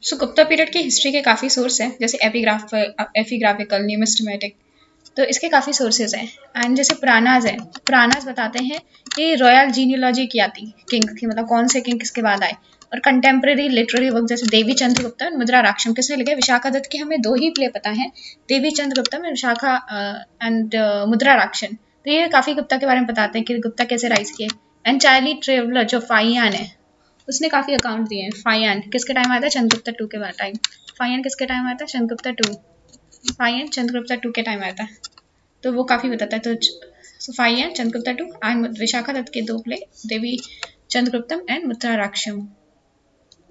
सो Gupta period की history के काफ़ी सोर्स हैं, जैसे एपिग्राफिकल, न्यूमिस्मेटिक। तो इसके काफ़ी सोर्सेज हैं। एंड जैसे पुरानाज है, पुरानाज बताते हैं कि रॉयल जीनियोलॉजी क्या थी किंग की, मतलब कौन से किंग किसके बाद आए। और कंटेम्प्रेरी लिटरेरी वर्क जैसे देवी चंद्रगुप्ता और मुद्रा राक्षम किसने लिखे। विशाखा दत्त के हमें दो ही प्ले पता है, देवी चंद्रगुप्ता में विशाखा एंड मुद्रा राक्षम। तो ये काफ़ी गुप्ता के बारे में बताते हैं कि गुप्ता कैसे राइज किए। एंड चार्ली ट्रेवलर जो फाइयान है, उसने काफ़ी अकाउंट दिए हैं। फाइयान किसके टाइम आया था, चंद्रगुप्ता टू के बाद टाइम। फाइयान किसके टाइम आया था, चंद्रगुप्ता टू। फाइयान चंद्रगुप्ता टू के टाइम आया था, तो वो काफ़ी बताता है। तो फाइयान चंद्रगुप्ता टू एंड विशाखा दत्त के दो प्ले, देवी चंद्रगुप्तम एंड मुद्रा राक्षम।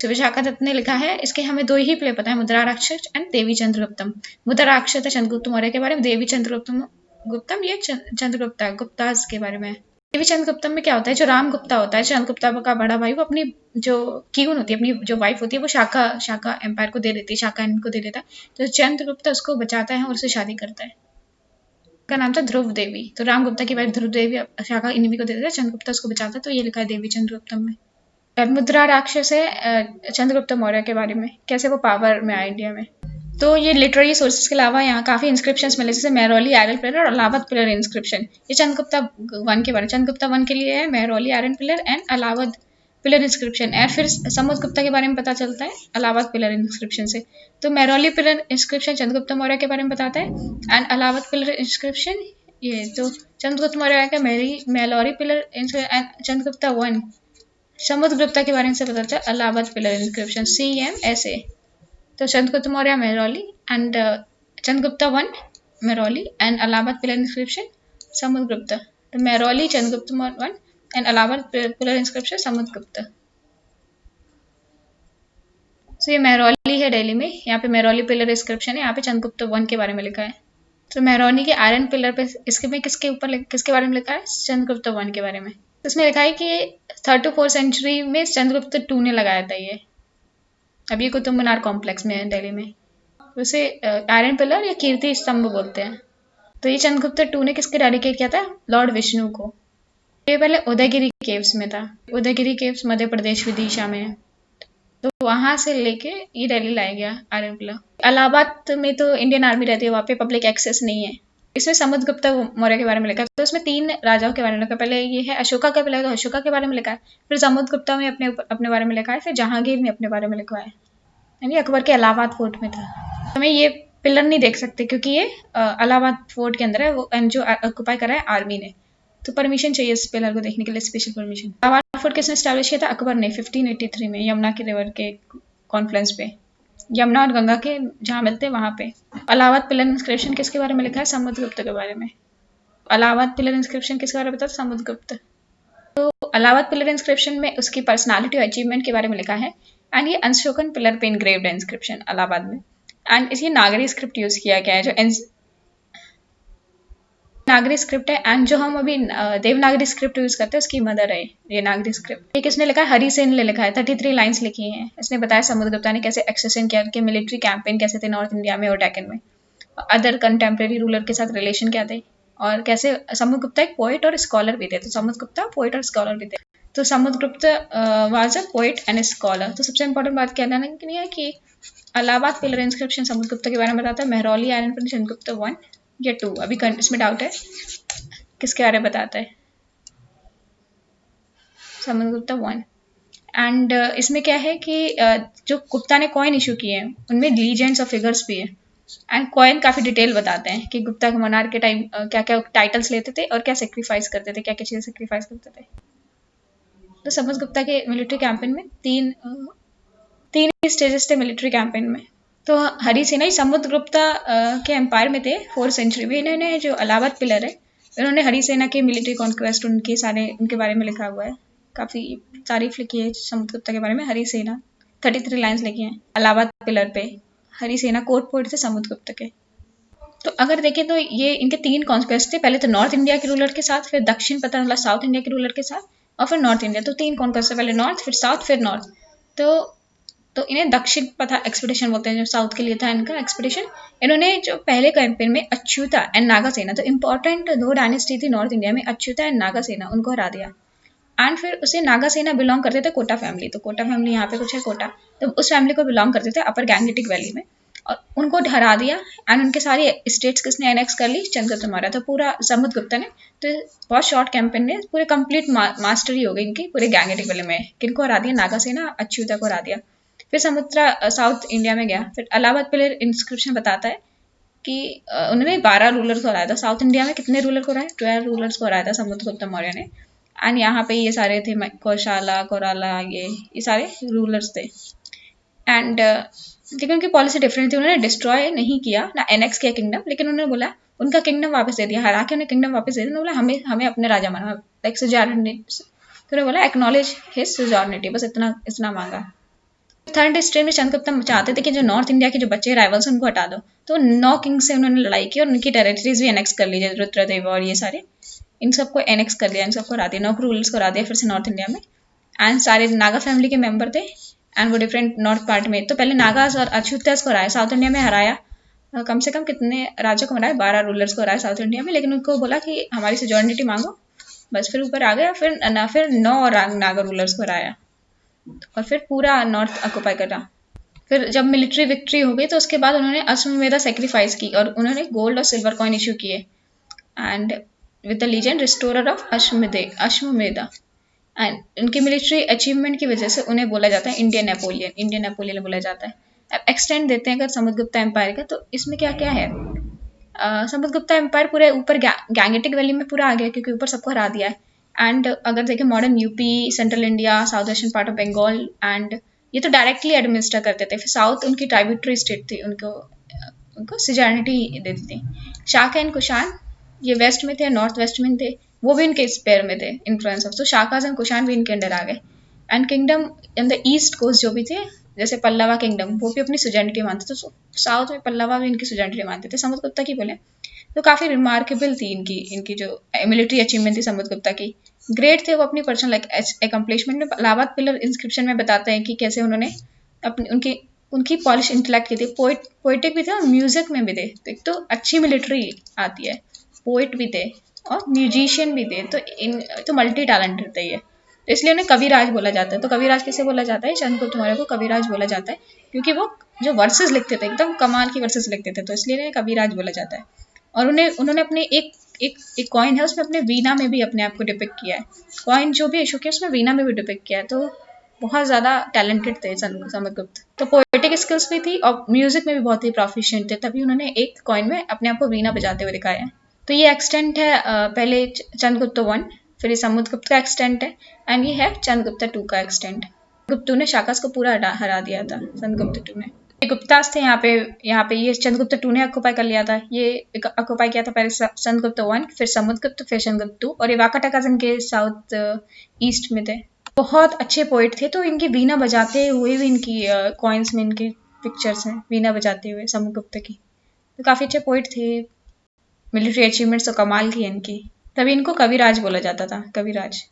तो विशाखा दत्त ने लिखा है, इसके हमें दो ही प्ले पता है, मुद्रा राक्षस एंड देवी चंद्रगुप्तम। मुद्रा राक्षस है चंद्रगुप्त मौर्य के बारे में, देवी चंद्रगुप्तम गुप्तम ये चंद्रगुप्ता गुप्ताज के बारे में। देवी चंद्रगुप्तम में क्या होता है, जो राम गुप्ता होता है चंद्रगुप्ता का बड़ा भाई, वो अपनी जो क्यून होती है, अपनी जो वाइफ होती है, वो शाका एम्पायर को दे देती है, शाका को दे देता है। तो चंद्रगुप्ता उसको बचाता है और उससे शादी करता है। का नाम था ध्रुव देवी। तो राम गुप्ता की वाइफ ध्रुव देवी शाका इन्हीं को दे देता है, चंद्रगुप्ता उसको बचाता है। तो ये लिखा है देवी चंद्रगुप्तम में। मुद्रा राक्षस है चंद्रगुप्त मौर्य के बारे में, कैसे वो पावर में आए इंडिया में। तो ये लिटरेरी सोर्सेज के अलावा यहाँ काफ़ी इंस्क्रिप्शंस मिले, जैसे मेहरौली आयरन पिलर और अलाहाबाद पिलर इंस्क्रिप्शन। ये चंद्रगुप्ता वन के बारे में, चंद्रगुप्ता वन के लिए है Mehrauli iron pillar and Allahabad pillar inscription. और फिर समुद्रगुप्ता के बारे में पता चलता है अलाहाबाद पिलर इंस्क्रिप्शन से। तो मेहरौली पिलर इंस्क्रिप्शन चंद्रगुप्त मौर्य के बारे में बताता है एंड अलाहाबाद पिलर इंस्क्रिप्शन ये तो चंद्रगुप्त मौर्य का Mehrauli pillar and Chandragupta one Samudragupta के बारे में से पता चलता है अलाहाबाद पिलर इंस्क्रिप्शन CMSA। तो Chandragupta Maurya Mehrauli and Chandragupta one Mehrauli and Allahabad pillar inscription Samudragupta. तो Mehrauli Chandragupta one and Allahabad pillar inscription Samudragupta. तो ये मेहरौली है दिल्ली में, यहाँ पे मेहरौली पिलर इंस्क्रिप्शन है, यहाँ पे चंद्रगुप्त वन के बारे में लिखा है। तो मेहरौली के आयरन पिलर पे इसके में किसके बारे में लिखा है, चंद्रगुप्त वन के बारे में। तो इसमें लिखा है कि 3rd to 4th सेंचुरी में चंद्रगुप्त टू ने लगाया था ये। अब ये कुतुब मीनार कॉम्प्लेक्स में है दिल्ली में। उसे आयरन पिलर या कीर्ति स्तंभ बोलते हैं। तो ये चंद्रगुप्त टू ने किसके डेडिकेट किया था, लॉर्ड विष्णु को। ये पहले उदयगिरी केव्स में था। उदयगिरी केव्स मध्य प्रदेश विदिशा में है। तो वहां से लेके ये दिल्ली लाया गया आयरन पिलर। इलाहाबाद में तो इंडियन आर्मी रहती है, वहाँ पे पब्लिक एक्सेस नहीं है। इसमें समुद्रगुप्त मौर्य के बारे में लिखा है। तो इसमें 3 राजाओं के बारे में लिखा है। पहले ये है अशोका का पिलर, तो अशोका के बारे में लिखा है। फिर समुद्रगुप्ता में अपने बारे में लिखा है। फिर जहांगीर में अपने बारे में लिखा है, यानी अकबर के इलाहाबाद फोर्ट में था। हमें ये पिलर नहीं देख सकते क्योंकि ये इलाहाबाद फोर्ट के अंदर है, वो जो ऑक्युपाई करा है आर्मी ने। तो परमिशन चाहिए इस पिलर को देखने के लिए, स्पेशल परमिशन। इलाहाबाद फोर्ट किसने स्टैब्लिश किया था, अकबर ने 1583 में, यमुना की रिवर के कॉन्फ्लुएंस पे, यमुना और गंगा के जहाँ मिलते हैं वहाँ पे। इलाहाबाद पिलर इंस्क्रिप्शन किसके बारे में लिखा है, समुद्रगुप्त के बारे में। इलाहाबाद पिलर इंस्क्रिप्शन किसके बारे में बताता, समुद्रगुप्त। तो इलाहाबाद पिलर इंस्क्रिप्शन में उसकी पर्सनालिटी और अचीवमेंट के बारे में लिखा है। एंड ये अनशोकन पिलर पे इंग्रेव्ड है इंस्क्रिप्शन इलाहाबाद में। एंड इसी नागरी स्क्रिप्ट यूज किया गया है, जो नागरी स्क्रिप्ट है। एंड जो हम अभी देवनागरी स्क्रिप्ट यूज करते हैं उसकी मदर है ये नागरी स्क्रिप्ट। ये किसने लिखा है, हरिसेन ने लिखा है। 33 लाइन्स लिखी हैं। इसने बताया समुद्रगुप्ता ने कैसे एक्सेशन किया, कि मिलिट्री कैंपेन कैसे थे नॉर्थ इंडिया में और डेक्कन में, अदर कंटेम्प्रेरी रूलर के साथ रिलेशन क्या थे, और कैसे समुद्रगुप्ता एक पोइट और स्कॉलर भी थे। तो समुद्रगुप्ता पोइट और स्कॉलर भी थे। तो Samudragupta was a poet and scholar. तो सबसे इंपॉर्टेंट बात क्या है कि इलाहाबाद पिलर इंस्क्रिप्शन समुद्रगुप्त के बारे में बताता है, मेहरौली आयरन पिलर चंद्रगुप्त 1 या 2, अभी इसमें डाउट है किसके बारे में बताता है, समुद्रगुप्त 1। एंड इसमें क्या है कि जो गुप्ता ने कॉइन इशू किए हैं उनमें लीजेंड्स और फिगर्स भी है। एंड कॉइन काफ़ी डिटेल बताते हैं कि गुप्ता के मनार के टाइम क्या क्या टाइटल्स लेते थे और क्या सेक्रीफाइस करते थे, क्या क्या चीज़ें सेक्रीफाइस करते थे। तो समुद्रगुप्ता के मिलिट्री कैंपेन में तीन स्टेजेस थे मिलिट्री कैंपेन में। तो हरिसेना ही समुद्रगुप्ता के एम्पायर में थे 4th सेंचुरी में। इन्होंने जो इलाहाबाद पिलर है, इन्होंने हरिसेना के मिलिट्री कॉन्क्वेस्ट उनके बारे में लिखा हुआ है। काफ़ी तारीफ लिखी है समुद्रगुप्ता के बारे में। हरिसेना 33 लाइन्स लिखी हैं इलाहाबाद पिलर पे। हरिसेना कोर्ट पोइट थे समुद्रगुप्त के। तो अगर देखें तो ये इनके 3 कॉन्क्वेस्ट थे। पहले तो नॉर्थ इंडिया के रूलर के साथ, फिर दक्षिण पता मतलब साउथ इंडिया के रूलर के साथ, और फिर नॉर्थ इंडिया। तो 3 कॉन्क्वेस्ट, पहले नॉर्थ फिर साउथ फिर नॉर्थ। तो इन्हें दक्षिण पथा एक्सपीडिशन बोलते हैं, जो साउथ के लिए था इनका एक्सपीडिशन। इन्होंने जो पहले कैंपेन में अच्युता एंड नागासेना, तो इंपॉर्टेंट 2 डायनेस्टी थी नॉर्थ इंडिया में, अच्युता एंड नागासेना, उनको हरा दिया। एंड फिर उसे नागा सेना बिलोंग करते थे कोटा फैमिली, तो कोटा फैमिली यहाँ पे कुछ है कोटा, तो उस फैमिली को बिलोंग करते थे अपर गैंगेटिक वैली में, और उनको हरा दिया एंड उनके सारी स्टेट्स किसने एनेक्स कर ली, चंद्रगुप्त मौर्य। तो पूरा समुद्रगुप्त ने, तो बहुत शॉर्ट कैंपेन में पूरे कंप्लीट मास्टरी हो गई इनकी पूरे गैंगेटिक वैली में। किनको हरा दिया, नागा सेना अच्युता को हरा दिया। फिर समुद्रा साउथ इंडिया में गया। फिर इलाहाबाद पिलर इंस्क्रिप्शन बताता है कि उन्होंने 12 रूलर को हराया था। साउथ इंडिया में कितने रूलर को हराया, 12 रूलर्स को हराया था समुद्रगुप्त मौर्य ने। एंड यहाँ पे ये सारे थे कौशाला, कोराला, ये सारे रूलर्स थे। एंड लेकिन उनकी पॉलिसी डिफरेंट थी, उन्होंने डिस्ट्रॉय नहीं किया ना एनेक्स किया किंगडम, लेकिन उन्होंने बोला उनका किंगडम वापस दे दिया, हरा के उन्हें किंगडम वापस दे दिया। उन्होंने बोला हमें हमें अपने राजा माना, लाइक सुजार्निटी, तो उन्होंने बोला एक्नॉलेज हिज सुजार्निटी, बस इतना मांगा। थर्ड स्टेज में चंद्रगुप्त चाहते थे कि जो नॉर्थ इंडिया के जो बच्चे राइवल्स उनको हटा दो, तो 9 किंग से उन्होंने लड़ाई की और उनकी टेरिटरीज भी एनेक्स कर ली, जैसे रुद्रदेव और ये सारे, इन सबको एनेक्स कर लिया, इन सबको हरा दिया, 9 रूलर्स को हरा दिया फिर से नॉर्थ इंडिया में। एंड सारे नागा फैमिली के मेंबर थे एंड वो डिफरेंट नॉर्थ पार्ट में, तो पहले नागास और अछूत्यास को हराया, साउथ इंडिया में हराया। कम से कम कितने राज्यों को हराया, 12 रूलर्स को हराया साउथ इंडिया में, लेकिन उनको बोला कि हमारी सोजर्निटी मांगो, बस फिर ऊपर आ गया। फिर 9 और नागा रूलर्स को हराया और फिर पूरा नॉर्थ ऑक्यूपाई करा। फिर जब मिलिट्री विक्ट्री हो गई तो उसके बाद उन्होंने अश्वमेधा सेक्रीफाइस की और उन्होंने गोल्ड और सिल्वर कॉइन इशू किए and with the legend restorer of Ashvamedha. And उनकी मिलिट्री अचीवमेंट की वजह से उन्हें बोला जाता है इंडियन नेपोलियन बोला जाता है। अब एक्सटेंड देते हैं अगर समुद्रगुप्त एम्पायर का, तो इसमें क्या क्या है। समुद्रगुप्त एम्पायर पूरे ऊपर गैंगेटिक वैली में पूरा आ गया क्योंकि ऊपर सबको हरा दिया है। एंड अगर देखें modern UP, central India, south western part of Bengal, and ये तो डायरेक्टली एडमिनिस्टर करते थे। फिर साउथ उनकी ट्राइब्यूटरी स्टेट थी, उनको सिजार्निटी देती थी। शाका एंड कुषाण ये वेस्ट में थे, नॉर्थ वेस्ट में थे, वो भी उनके स्पेयर में थे इन्फ्लुएंस ऑफ, तो शाकाज एंड कुषाण भी इनके अंडर आ गए। And kingdom in the east coast जो भी थे, जैसे पल्लवा किंगडम, वो भी अपनी सुजर्निटी मानते थे, तो साउथ में पल्लवा भी इनकी सुजर्निटी मानते थे। समुद्रगुप्ता की बोले तो काफ़ी रिमार्केबल थी इनकी जो मिलिट्री अचीवमेंट थी समुद्रगुप्ता की, ग्रेट थे वो अपनी पर्सनल एकम्प्लिशमेंट में। इलाहाबाद पिलर इंस्क्रिप्शन में बताते हैं कि कैसे उन्होंने उनकी पॉलिश इंटेलेक्ट की थी, पोइटिक भी थे और म्यूजिक में भी थे। एक तो अच्छी मिलिट्री आती है, पोइट भी थे और म्यूजिशियन भी थे, तो मल्टी टैलेंटेड थे ये, तो इसलिए उन्हें कविराज बोला जाता है। तो कविराज किसे बोला जाता है, चंद्रगुप्त मौर्य को कविराज बोला जाता है क्योंकि वो जो वर्सेस लिखते थे एकदम कमाल की वर्सेस लिखते थे, तो इसलिए इन्हें कविराज बोला जाता है। और उन्होंने अपने एक कॉइन है उसमें अपने वीणा में भी अपने आप को डिपिक्ट किया है, कॉइन जो भी इशू किया उसमें वीणा में भी डिपिक्ट किया है, तो बहुत ज़्यादा टैलेंटेड थे समुद्रगुप्त। तो पोएटिक स्किल्स भी थी और म्यूजिक में भी बहुत ही प्रोफिशिएंट थे, तभी उन्होंने एक कॉइन में अपने आप को वीणा बजाते हुए दिखाया है। तो ये एक्सटेंट है पहले चंद्रगुप्त 1, फिर ये समुद्रगुप्त का एक्सटेंट है, एंड ये है चंद्रगुप्त 2 का एक्सटेंट। गुप्त ने शाकास को पूरा हरा दिया था चंद्रगुप्त 2 ने। गुप्तास थे यहाँ पे ये चंद्रगुप्त 2 ने ऑक्यूपाई कर लिया था, ये ऑक्यूपाई किया था पहले चंद्रगुप्त 1, फिर समुद्रगुप्त, फिर चंद्रगुप्त 2, और ये वाकाटका इनके साउथ ईस्ट में थे। बहुत अच्छे पोइट थे, तो इनकी वीणा बजाते हुए भी इनकी कॉइन्स में इनके पिक्चर्स हैं वीणा बजाते हुए समुद्रगुप्त की, तो काफ़ी अच्छे पोइट थे। मिलिट्री अचीवमेंट्स तो कमाल की है इनकी, तभी इनको कविराज बोला जाता था, कविराज।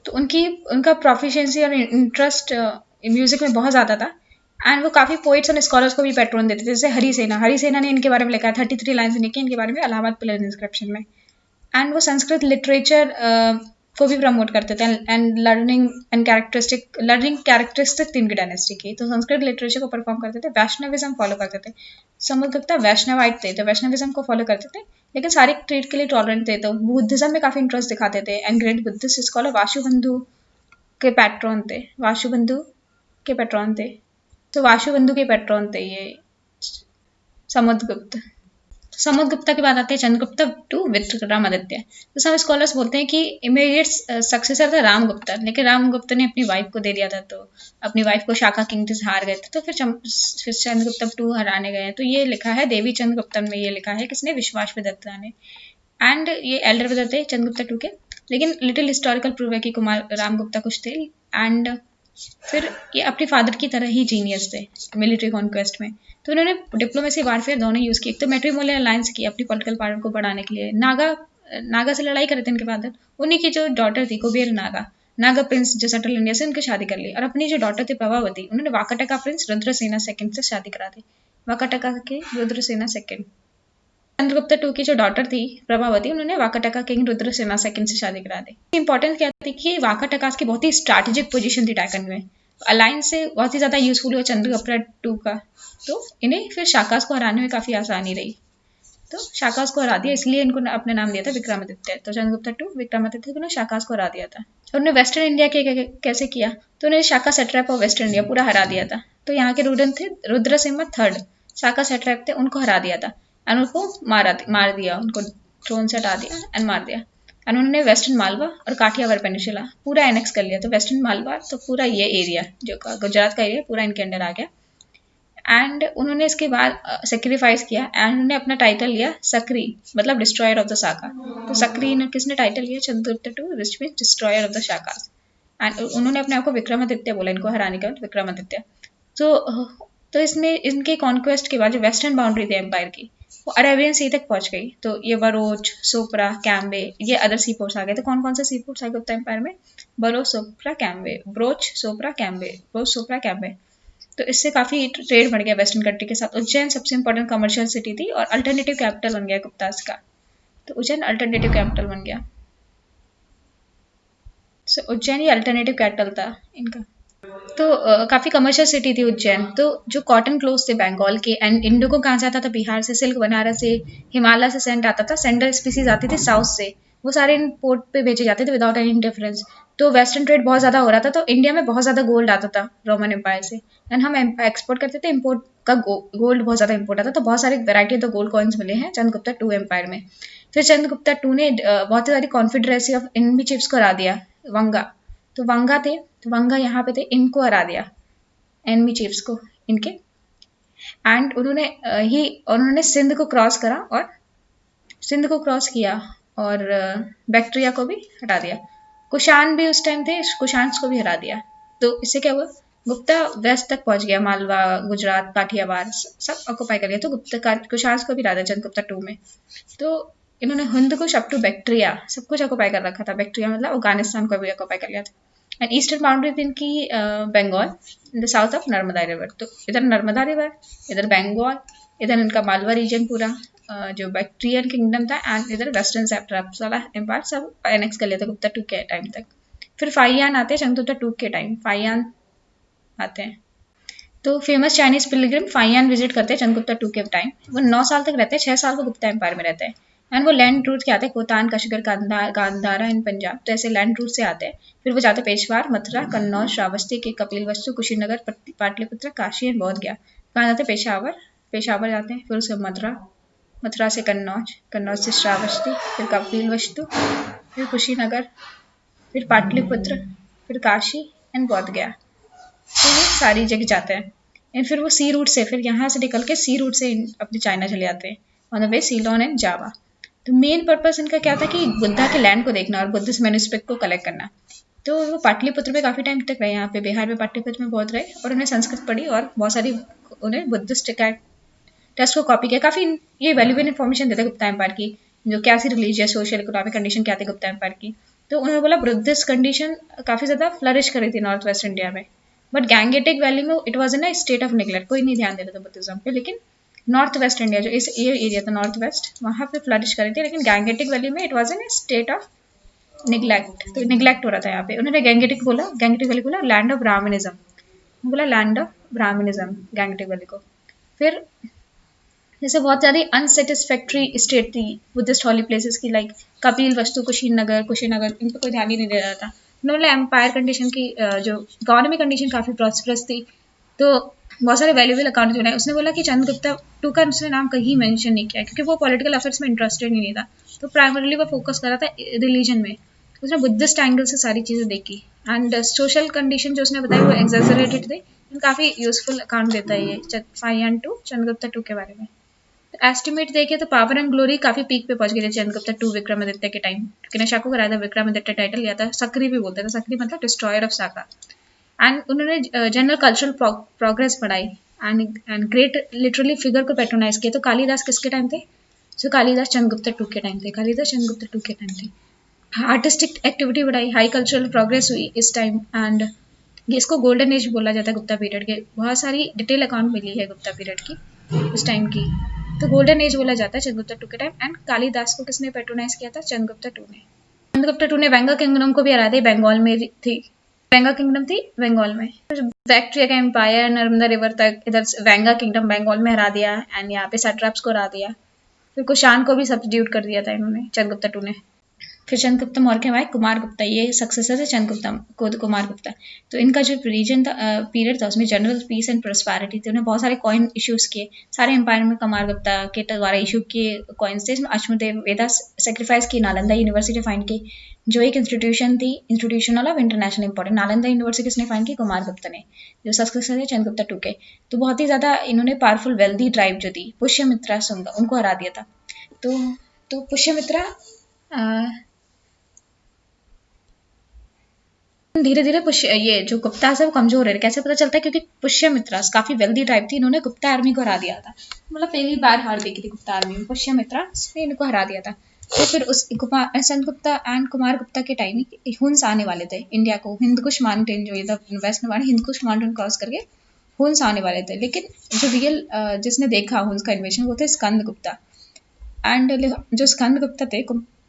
तो उनका प्रोफिशिएंसी और इंटरेस्ट म्यूजिक में बहुत ज़्यादा था, एंड वो काफ़ी पोइट्स और स्कॉलर्स को भी पेट्रोन देते थे, जैसे हरिसेना ने इनके बारे में लिखा है, 33 लाइन्स लिखी इनके बारे में इलाहाबाद पिलर इंस्क्रिप्शन में। एंड वो संस्कृत लिटरेचर को भी प्रमोट करते थे, एंड लर्निंग कैरेक्टरिस्टिक थी इनकी डायनेस्टी की, तो संस्कृत लिटरेचर को परफॉर्म करते थे। वैष्णविज्म फॉलो करते थे, समुद्रगुप्ता वैष्णवाइट थे, तो वैष्णविज्म को फॉलो करते थे, लेकिन सारे ट्रीट के लिए टॉलरेंट थे, तो बुद्धिज्म में काफ़ी इंटरेस्ट दिखाते थे। एंड ग्रेट बुद्धिस्ट स्कॉलर वाशुबंधु के पैट्रॉन थे, तो वाशुबंधु के पैट्रॉन थे ये समुद्रगुप्ता के बाद आते हैं चंद्रगुप्त 2 विक्रमादित्य। तो सब स्कॉलर्स बोलते हैं कि इमीडिएट सक्सेसर था रामगुप्ता, लेकिन रामगुप्ता ने अपनी वाइफ को दे दिया था, तो अपनी वाइफ को शाका किंग्स हार गए थे, तो फिर चंद्रगुप्त 2 हराने गए। तो ये लिखा है देवी चंद्रगुप्तम में, ये लिखा है किसने, विश्वामित्र ने। एंड ये एल्डर ब्रदर थे चंद्रगुप्त 2 के, लेकिन लिटिल हिस्टोरिकल प्रूव है कि कुमार रामगुप्ता कुछ थे। एंड फिर ये अपने फादर की तरह ही जीनियस थे मिलिट्री कॉन्क्वेस्ट में, तो उन्होंने डिप्लोमेसी वारफेयर दोनों यूज़ की। एक तो मैट्रिमोनियल अलायंस की अपनी पॉलिटिकल पावर को बढ़ाने के लिए, नागा से लड़ाई करे थे इनके फादर, उन्हीं की जो डॉटर थी कुबेर नागा प्रिंस जो सेंट्रल इंडिया से उनकी शादी कर ली, और अपनी जो डॉटर थी प्रभावती उन्होंने वाकाटका प्रिंस रुद्रसेना सेकंड से शादी करा दी, वाकाटका के रुद्रसेना सेकंड। चंद्रगुप्त टू की जो डॉटर थी प्रभावती, उन्होंने वाकाटका किंग रुद्रसेना सेकंड से शादी करा दी। इंपॉर्टेंस क्या थी कि वाकाटका की बहुत ही स्ट्रैटेजिक पोजीशन थी डेक्कन में, अलायंस से बहुत ही ज्यादा यूजफुल हुआ चंद्रगुप्त टू का, तो इन्हें फिर शाकास को हराने में काफी आसानी रही, तो शाकास को हरा दिया, इसलिए इनको अपने नाम दिया था विक्रमादित्य। तो चंद्रगुप्त टू विक्रमादित्य को शाकास को हरा दिया था। और उन्होंने वेस्टर्न इंडिया के कैसे किया, तो उन्हें शाका सेट्रैप ऑफ वेस्टर्न इंडिया पूरा हरा दिया था। तो यहाँ के रूलर थे रुद्रसिम्हा थर्ड, शाका सेट्रैप थे, उनको हरा दिया था और उनको मार दिया, उनको थ्रोन से हटा दिया एंड मार दिया। और उन्होंने वेस्टर्न मालवा और काठियावाड़ पेनिनसुला पूरा एनेक्स कर लिया। तो वेस्टर्न मालवा तो पूरा ये एरिया जो गुजरात का एरिया पूरा इनके अंडर आ गया। एंड उन्होंने इसके बाद सेक्रीफाइस किया एंड उन्होंने अपना टाइटल लिया सक्री, मतलब डिस्ट्रॉयर ऑफ द साका। तो सक्री ने किसने टाइटल लिया, Chandragupta two, which means destroyer of the Shakas. And उन्होंने अपने आप को विक्रमादित्य बोला, इनको हराने के बाद विक्रमादित्य। तो इसमें इनके कॉन्क्वेस्ट के बाद जो वेस्टर्न बाउंड्री थी एम्पायर की, वो अरेबियन सी तक पहुंच गई। तो ये बरोच, सोपरा, कैम्बे, ये अदर सी पोर्ट्स आ गए। तो कौन कौन से सी पोर्ट्स आ गए गुप्ता एम्पायर में, बरोच, Sopara, Cambay, broach, Sopara, Cambay, broach, Sopara, Cambay. तो इससे काफी ट्रेड बढ़ गया वेस्टर्न कंट्री के साथ। उज्जैन सबसे इंपॉर्टेंट कमर्शियल सिटी थी और अल्टरनेटिव कैपिटल बन गया गुप्तास का। तो उज्जैन अल्टरनेटिव कैपिटल बन गया। सो उज्जैन ही अल्टरनेटिव कैपिटल था इनका। तो काफी कमर्शियल सिटी थी उज्जैन। तो जो कॉटन क्लोथ थे बंगाल के एंड इंडिगो कहाँ से आता था, बिहार से, सिल्क बनारस से, हिमालय से सेंट आता था, सेंट्रल स्पीसीज आती थी साउथ से, वो सारे इन पोर्ट पे भेजे जाते थे विदाउट एनी डिफरेंस। तो वेस्टर्न ट्रेड बहुत ज्यादा हो रहा था। तो इंडिया में बहुत ज्यादा गोल्ड आता था रोमन एम्पायर से एंड हम एक्सपोर्ट करते थे, इम्पोर्ट का गोल्ड बहुत ज्यादा इम्पोर्ट आता था। तो बहुत सारे variety of the gold coins मिले हैं चंद्रगुप्ता टू एम्पायर में। फिर चंद्रगुप्ता टू ने बहुत सारी कॉन्फेडरेसी ऑफ एनिमी चिफ्स को हरा दिया, वंगा। तो वंगा थे, तो वंगा यहाँ पे थे, इनको हरा दिया एनिमी चीफ्स को इनके। एंड उन्होंने सिंध को क्रॉस करा और सिंध को क्रॉस किया और बैक्टीरिया को भी हटा दिया। कुशान भी उस टाइम थे, कुशान को भी हरा दिया। तो इससे क्या हुआ, गुप्ता वेस्ट तक पहुंच गया, मालवा, गुजरात, काठियावाड़ सब ऑक्यूपाई कर लिया। तो गुप्ता कुशान को भी हरा दिया चंद्रगुप्ता टू में। तो इन्होंने हिंद को अप टू बैक्टीरिया सब कुछ ऑक्यूपाई कर रखा था। बैक्टीरिया मतलब अफगानिस्तान को भी ऑक्यूपाई कर लिया था। एंड ईस्टर्न बाउंड्री थी इनकी Bengal in the south of Narmada river. तो इधर नर्मदा रिवर, इधर बंगाल, इधर इनका मालवा रीजन पूरा जो बैक्ट्रियन किंगडम था, एंड इधर वेस्टर्न सैट्रैप्स वाला एम्पायर सब एनेक्स कर लिया था गुप्ता टू के टाइम तक। फिर फाइयान आते हैं चंद्रगुप्ता टू के टाइम, फाइयान आते हैं। तो famous Chinese Pilgrim Fa-Hien visit करते हैं चंद्रगुप्ता टू के टाइम। वो 9 साल तक रहते हैं, 6 साल वो गुप्ता एम्पायर में रहते हैं। एंड वो लैंड रूट के आते हैं, कोतान, कशगर, गांधारा इन पंजाब। तो ऐसे लैंड रूट से आते हैं। फिर वो जाते हैं पेशवार, मथुरा, कन्नौज, श्रावस्ती के, कपिलवस्तु, कुशीनगर, पाटलिपुत्र, काशी एंड बोध गया। कहाँ जाते हैं, पेशावर, पेशावर जाते हैं। फिर उससे मथुरा, मथुरा से कन्नौज, कन्नौज से श्रावस्ती, फिर कपिलवस्तु, फिर कुशीनगर, फिर पाटलिपुत्र, फिर काशी एंड बोध गया। तो ये सारी जगह जाते हैं। एंड फिर वो सी रूट से, फिर यहाँ से निकल के सी रूट से अपने चाइना चले जाते हैं, on the way Ceylon and Java. तो मेन पर्पस इनका क्या था कि बुद्धा के लैंड को देखना और बुद्धिस्ट मैन्युस्क्रिप्ट को कलेक्ट करना। तो वो पाटलिपुत्र में काफी टाइम तक रहे, यहाँ पे बिहार में पाटलिपुत्र में बहुत रहे और उन्हें संस्कृत पढ़ी और बहुत सारी उन्हें बुद्धिस्ट टेस्ट को कॉपी किया। काफी ये वैल्यूबल इन्फॉर्मेशन देते गुप्ता एम्पायर की, जो क्या सी रिलीजियस, सोशल, इकोनॉमिक कंडीशन क्या थी गुप्ता एम्पायर की। तो उन्होंने बोला बुद्धिस्ट कंडीशन काफी ज्यादा फ्लरिश कर रही थी नॉर्थ वेस्ट इंडिया में, बट गैंगेटिक वैली में it was in a state of neglect, कोई नहीं ध्यान देता था बुद्धिज्म पे। लेकिन नॉर्थ वेस्ट इंडिया जो ये एरिया था नॉर्थ वेस्ट, वहाँ पे फ्लरिश कर रही थी। लेकिन गैंगेटिक वैली में it was in a state of neglect, तो निग्लेक्ट हो रहा था यहाँ पे। उन्होंने गैंगेटिक बोला, गैंगेटिक वैली बोला लैंड ऑफ ब्राह्मणिज्म, बोला land of brahmanism Gangetic valley को। फिर जैसे बहुत ज़्यादा अनसेटिस्फैक्ट्री स्टेट थी बुद्धिस्ट हॉली प्लेसेस की, लाइक कपिल वस्तु, कुशीनगर, इन पर कोई ध्यान ही नहीं दे रहा था। उन्होंने एम्पायर कंडीशन की जो इकोनॉमिक कंडीशन काफ़ी प्रॉस्परस थी, तो बहुत सारे वैल्यूबल अकाउंट बनाए। उसने बोला कि चंद्रगुप्ता टू का उसने नाम कहीं मेंशन नहीं किया क्योंकि वो पॉलिटिकल अफेयर्स में इंटरेस्टेड ही नहीं था। तो प्राइमरली वो फोकस कर रहा था रिलीजन में। उसने बुद्धिस्ट एंगल से सारी चीज़ें देखी एंड सोशल कंडीशन जो उसने बताई वो एग्जैजरेटेड थे। काफ़ी यूजफुल अकाउंट देता है ये फाइयान टू चंद्रगुप्ता टू के बारे में। एस्टिमेट देखे तो पावर एंड ग्लोरी काफी पीक पे पहुंच गई थी चंद्रगुप्ता टू विक्रमादित्य के टाइम, क्योंकि शाको कराया था विक्रमादित्य टाइटल लिया था। सक्री भी बोलते थे, सक्री मतलब डिस्ट्रॉयर ऑफ साका। एंड उन्होंने जनरल कल्चरल प्रोग्रेस बढ़ाई एंड ग्रेट लिटरली फिगर को पेट्रोनाइज किया। तो कालिदास किसके टाइम थे, सो कालिदास चंद्रगुप्ता टू के टाइम थे, कालिदास चंद्रगुप्ता टू के टाइम थे। आर्टिस्टिक एक्टिविटी बढ़ाई, हाई कल्चरल प्रोग्रेस हुई इस टाइम एंड इसको गोल्डन एज बोला जाता है गुप्ता पीरियड के। बहुत सारी डिटेल अकाउंट मिली है गुप्ता पीरियड की उस टाइम की। तो गोल्डन एज बोला जाता है चंद्रगुप्ता टू के टाइम। एंड कालिदास को किसने पेट्रोनाइज किया था? चंद्रगुप्ता टू ने। चंद्रगुप्ता टू ने वेंगा किंगडम को भी हरा दिया, बंगाल में थी, वेंगा किंगडम थी बंगाल में। बैक्ट्रिया का एम्पायर नर्मदा रिवर तक इधर वेंगा किंगडम बंगाल में हरा दिया, एंड यहाँ पे सैट्रैप्स को हरा दिया। फिर कुषाण को भी सब्स्टिट्यूट कर दिया था इन्होंने, चंद्रगुप्ता टू ने। फिर चंद्रगुप्ता मौर्य के हमारे कुमार गुप्ता, ये सक्सेसर है चंद्रगुप्ता को, कुमार गुप्ता। तो इनका जो रीजन था, पीरियड था, उसमें जनरल पीस एंड प्रोस्पैरिटी थी। उन्होंने बहुत सारे कॉइन इश्यूज किए सारे एम्पायर में, कुमार गुप्ता के द्वारा इशू किए कॉइन्स थे। इसमें अश्वदेव वेदा सेक्रीफाइस की, नालंदा यूनिवर्सिटी फाइंड की, जो एक इंस्टीट्यूशन थी, institutional of international important. Nalanda university किसने फाइंड की? कुमार गुप्ता ने, जो सक्सेसर है चंद्रगुप्ता टू के। तो बहुत ही ज़्यादा इन्होंने पावरफुल वेल्दी ट्राइब जो थी पुष्यमित्रा सुंगा, उनको हरा दिया था। तो पुष्यमित्रा धीरे धीरे ये जो गुप्ता है वो कमजोर हो रहे। कैसे पता चलता है? क्योंकि पुष्यमित्रा काफी वेल्दी टाइप थी, इन्होंने गुप्ता आर्मी को हरा दिया था। मतलब पहली बार हार देखी थी गुप्ता आर्मी में, पुष्यमित्रा ने इनको हरा दिया था। तो फिर उस चंद्रगुप्ता एंड कुमार गुप्ता के टाइम हुन्स आने वाले थे इंडिया को, हिंदकुश माउंटेन जो इधर वेस्ट में हिंदकुश माउंटेन क्रॉस करके हुन्स आने वाले थे। लेकिन जो रियल जिसने देखा हुन्स का इन्वेशन वो थे स्कंद गुप्ता। एंड जो स्कंद गुप्ता थे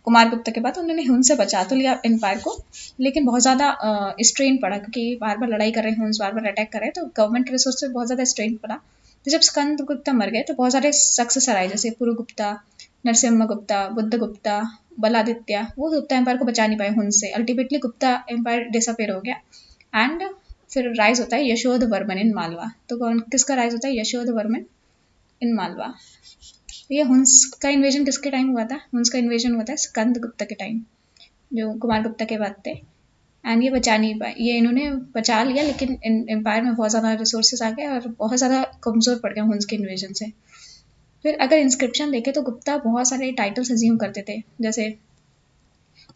कुमार गुप्ता के बाद, उन्होंने हुन्स से बचा तो लिया एम्पायर को, लेकिन बहुत ज़्यादा स्ट्रेन पड़ा, क्योंकि बार बार लड़ाई कर रहे हैं हुन्स, बार बार अटैक कर रहे हैं, तो गवर्नमेंट रिसोर्स से बहुत ज़्यादा स्ट्रेन पड़ा। तो जब स्कंद गुप्ता मर गए तो बहुत सारे सक्सेसर आए, जैसे पुरुगुप्ता, नरसिम्हा गुप्ता, बुद्ध गुप्ता, बलादित्य। वो गुप्ता एम्पायर को बचा नहीं पाए हुन्स से, अल्टीमेटली गुप्ता एम्पायर डिसअपेयर हो गया। एंड फिर राइज होता है यशोधवर्मन इन मालवा। तो कौन किसका राइज होता है? यशोधवर्मन इन मालवा। ये हुन्स का इन्वेजन किसके टाइम हुआ था? हुन्स का इन्वेजन हुआ था स्कंद गुप्ता के टाइम, जो कुमार गुप्ता के बाद थे। एंड ये बचा नहीं पाए, ये इन्होंने बचा लिया, लेकिन एम्पायर में बहुत ज़्यादा रिसोर्सेज आ गए और बहुत ज़्यादा कमज़ोर पड़ गए हुन्स के इन्वेजन से। फिर अगर इंस्क्रिप्शन देखें तो गुप्ता बहुत सारे टाइटल्स अज्यूम करते थे, जैसे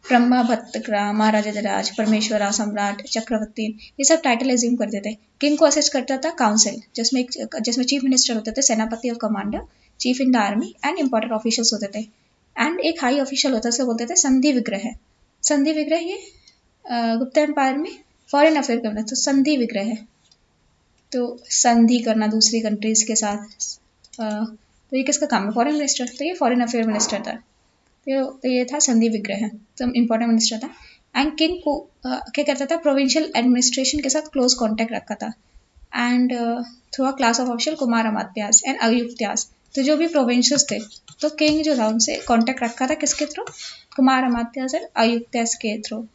ब्रह्मा, भत्तग्रा, महाराजा धीराज, परमेश्वरा, सम्राट, चक्रवर्ती, ये सब टाइटल अज्यूम करते थे। किंग को असिस्ट करता था काउंसिल, जिसमें चीफ मिनिस्टर होते थे, सेनापति और commander, chief in the army, and important officials होते थे। एंड एक हाई ऑफिशियल होता है, उसे बोलते थे संधि विग्रह। संधि विग्रह ये गुप्ता एम्पायर में फॉरेन अफेयर करना, तो संधि विग्रह है, तो संधि करना दूसरी कंट्रीज के साथ। तो ये किसका काम है? Foreign minister. तो ये फॉरेन अफेयर मिनिस्टर था, तो ये था संधि विग्रह, तो इम्पोर्टेंट मिनिस्टर था। एंड किंग को क्या करता था? प्रोविंशियल एडमिनिस्ट्रेशन के साथ क्लोज कॉन्टैक्ट रखा था। And through a class of official Kumar Amatyas and Ayuktyas, तो जो भी प्रोविंसेस थे, तो किंग जो था उनसे कॉन्टैक्ट रखा था, किसके थ्रू? कुमार अमात्यास एंड अयुक्त्यास के थ्रू।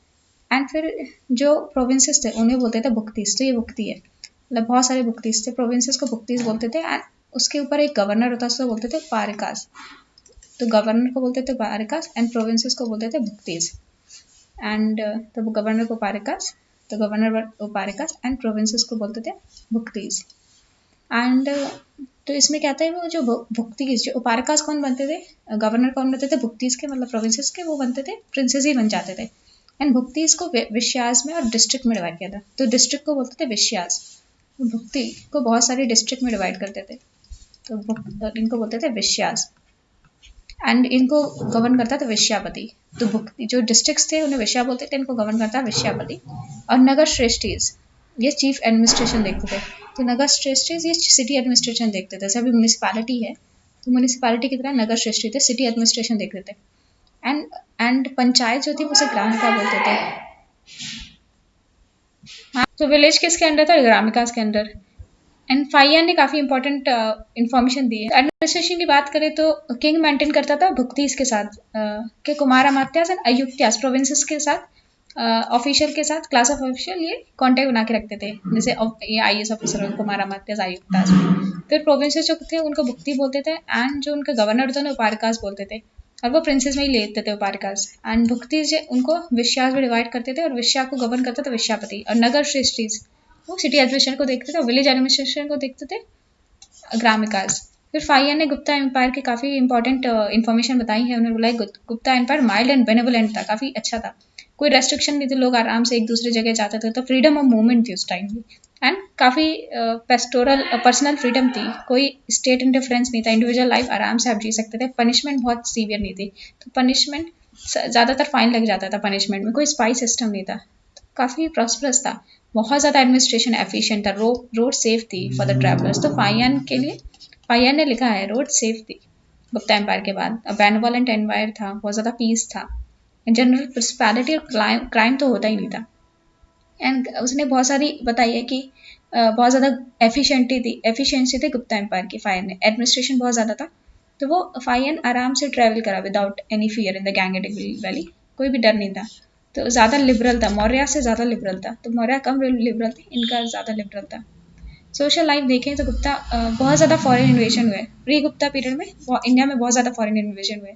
एंड फिर जो प्रोविंसेस थे उन्हें बोलते थे भुक्तिस। तो ये भुक्ति है, मतलब बहुत सारे भुक्तिस थे, प्रोविंसेस को भुक्तिस बोलते थे। एंड उसके ऊपर एक गवर्नर होता है, उसको बोलते थे पारिकास। तो गवर्नर को बोलते थे पारिकास एंड प्रोविंसेस को बोलते थे भुक्तिस। एंड तो गवर्नर को पारिकास, तो गवर्नर को पारिकास एंड प्रोविंसेस को बोलते थे भुक्तिस। एंड तो इसमें क्या था, वो जो भुक्तिस, जो पारिकास कौन बनते थे? गवर्नर कौन बनते थे? भुक्तिस के, मतलब प्रोविंसेस के वो बनते थे, प्रिंसेस ही बन जाते थे। एंड भुक्तिस को विश्यास में और डिस्ट्रिक्ट में डिवाइड किया था, तो डिस्ट्रिक्ट को बोलते थे विश्यास, भुक्ति को बहुत सारे डिस्ट्रिक्ट में डिवाइड करते थे, तो इनको बोलते थे विश्यास। एंड इनको गवर्न करता था विश्यापति। तो भुक्ति जो डिस्ट्रिक्ट्स थे उन्हें विश्या बोलते थे, इनको गवर्न करता विश्यापति। और नगर श्रेष्ठीज ये चीफ एडमिनिस्ट्रेशन देखते थे, तो नगर श्रेष्ठीज ये सिटी एडमिनिस्ट्रेशन देखते थे। जैसे अभी म्यूनिसिपैलिटी है, तो म्यूनिसिपैलिटी की तरह नगर श्रेष्ठी थे, सिटी एडमिनिस्ट्रेशन देखते थे। एंड पंचायत जो थी उसे ग्रामिका बोलते थे। हाँ, तो विलेज किसके अंडर था? ग्रामिकास के अंडर। एंड फाइयान ने काफ़ी इंपॉर्टेंट इन्फॉर्मेशन दी है। एडमिनिस्ट्रेशन की बात करें तो किंग मेंटेन करता था भुक्तिस के साथ, के कुमार अमात्यास एंड अयुक्त्यास प्रोविंसेस के साथ, ऑफिशियल के साथ, क्लास ऑफ ऑफिशियल ये कॉन्टैक्ट बना के रखते थे। जैसे ये IAS ऑफिसर कुमार अमात्यास, अयुक्त्यास। फिर प्रोविंसेस जो थे उनको भुक्ति बोलते थे, एंड जो उनके गवर्नर थे उन्हें उपारिकास बोलते थे, और वो प्रिंसेस में ही लेते थे उपारिकास। एंड भुक्ति उनको विश्यास में डिवाइड करते थे, और विश्या को गवर्न करता था विश्यापति। और नगर श्रेष्ठीज वो सिटी एडमिनिस्ट्रेशन को देखते थे, और विलेज एडमिनिस्ट्रेशन को देखते थे ग्रामिकास। फिर फाइयान ने गुप्ता एम्पायर की काफ़ी इंपॉर्टेंट इन्फॉर्मेशन बताई है। उन्होंने बोला Gupta empire mild and benevolent था, काफ़ी अच्छा था, कोई रेस्ट्रिक्शन नहीं थे, लोग आराम से एक दूसरे जगह जाते थे, तो फ्रीडम ऑफ मूवमेंट थी उस टाइम भी। एंड काफ़ी पेस्टोरल पर्सनल फ्रीडम थी, कोई स्टेट इंटरफेरेंस नहीं था, इंडिविजुअल लाइफ आराम से आप जी सकते थे, पनिशमेंट बहुत सीवियर नहीं थी। तो पनिशमेंट ज़्यादातर फाइन लग जाता था पनिशमेंट में, कोई स्पाई सिस्टम नहीं था, काफ़ी प्रॉस्परस था, बहुत ज़्यादा एडमिनिस्ट्रेशन एफिशिएंट था, रोड सेफ थी फॉर द ट्रैवलर्स। तो फाइयान के लिए फायर ने लिखा है रोड सेफ थी गुप्ता एम्पायर के बाद। अब बेनवॉलेंट एम्पायर था, बहुत ज़्यादा पीस था, जनरल प्रोस्पेरिटी और क्राइम तो होता ही नहीं था। एंड उसने बहुत सारी बताई है कि बहुत ज़्यादा एफिशिएंसी थी गुप्ता एम्पायर की। फायर ने एडमिनिस्ट्रेशन बहुत ज़्यादा था, तो वो फायर आराम से ट्रैवल करा without any fear in the Gangetic valley, कोई भी डर नहीं था। तो ज़्यादा लिबरल था, मौर्य से ज़्यादा लिबरल था। तो मौर्य कम लिबरल थे, इनका ज़्यादा लिबरल था। सोशल लाइफ देखें तो गुप्ता बहुत ज़्यादा फॉरेन इन्वेजन हुए प्री गुप्ता पीरियड में, इंडिया में बहुत ज़्यादा फॉरेन इन्वेजन हुए।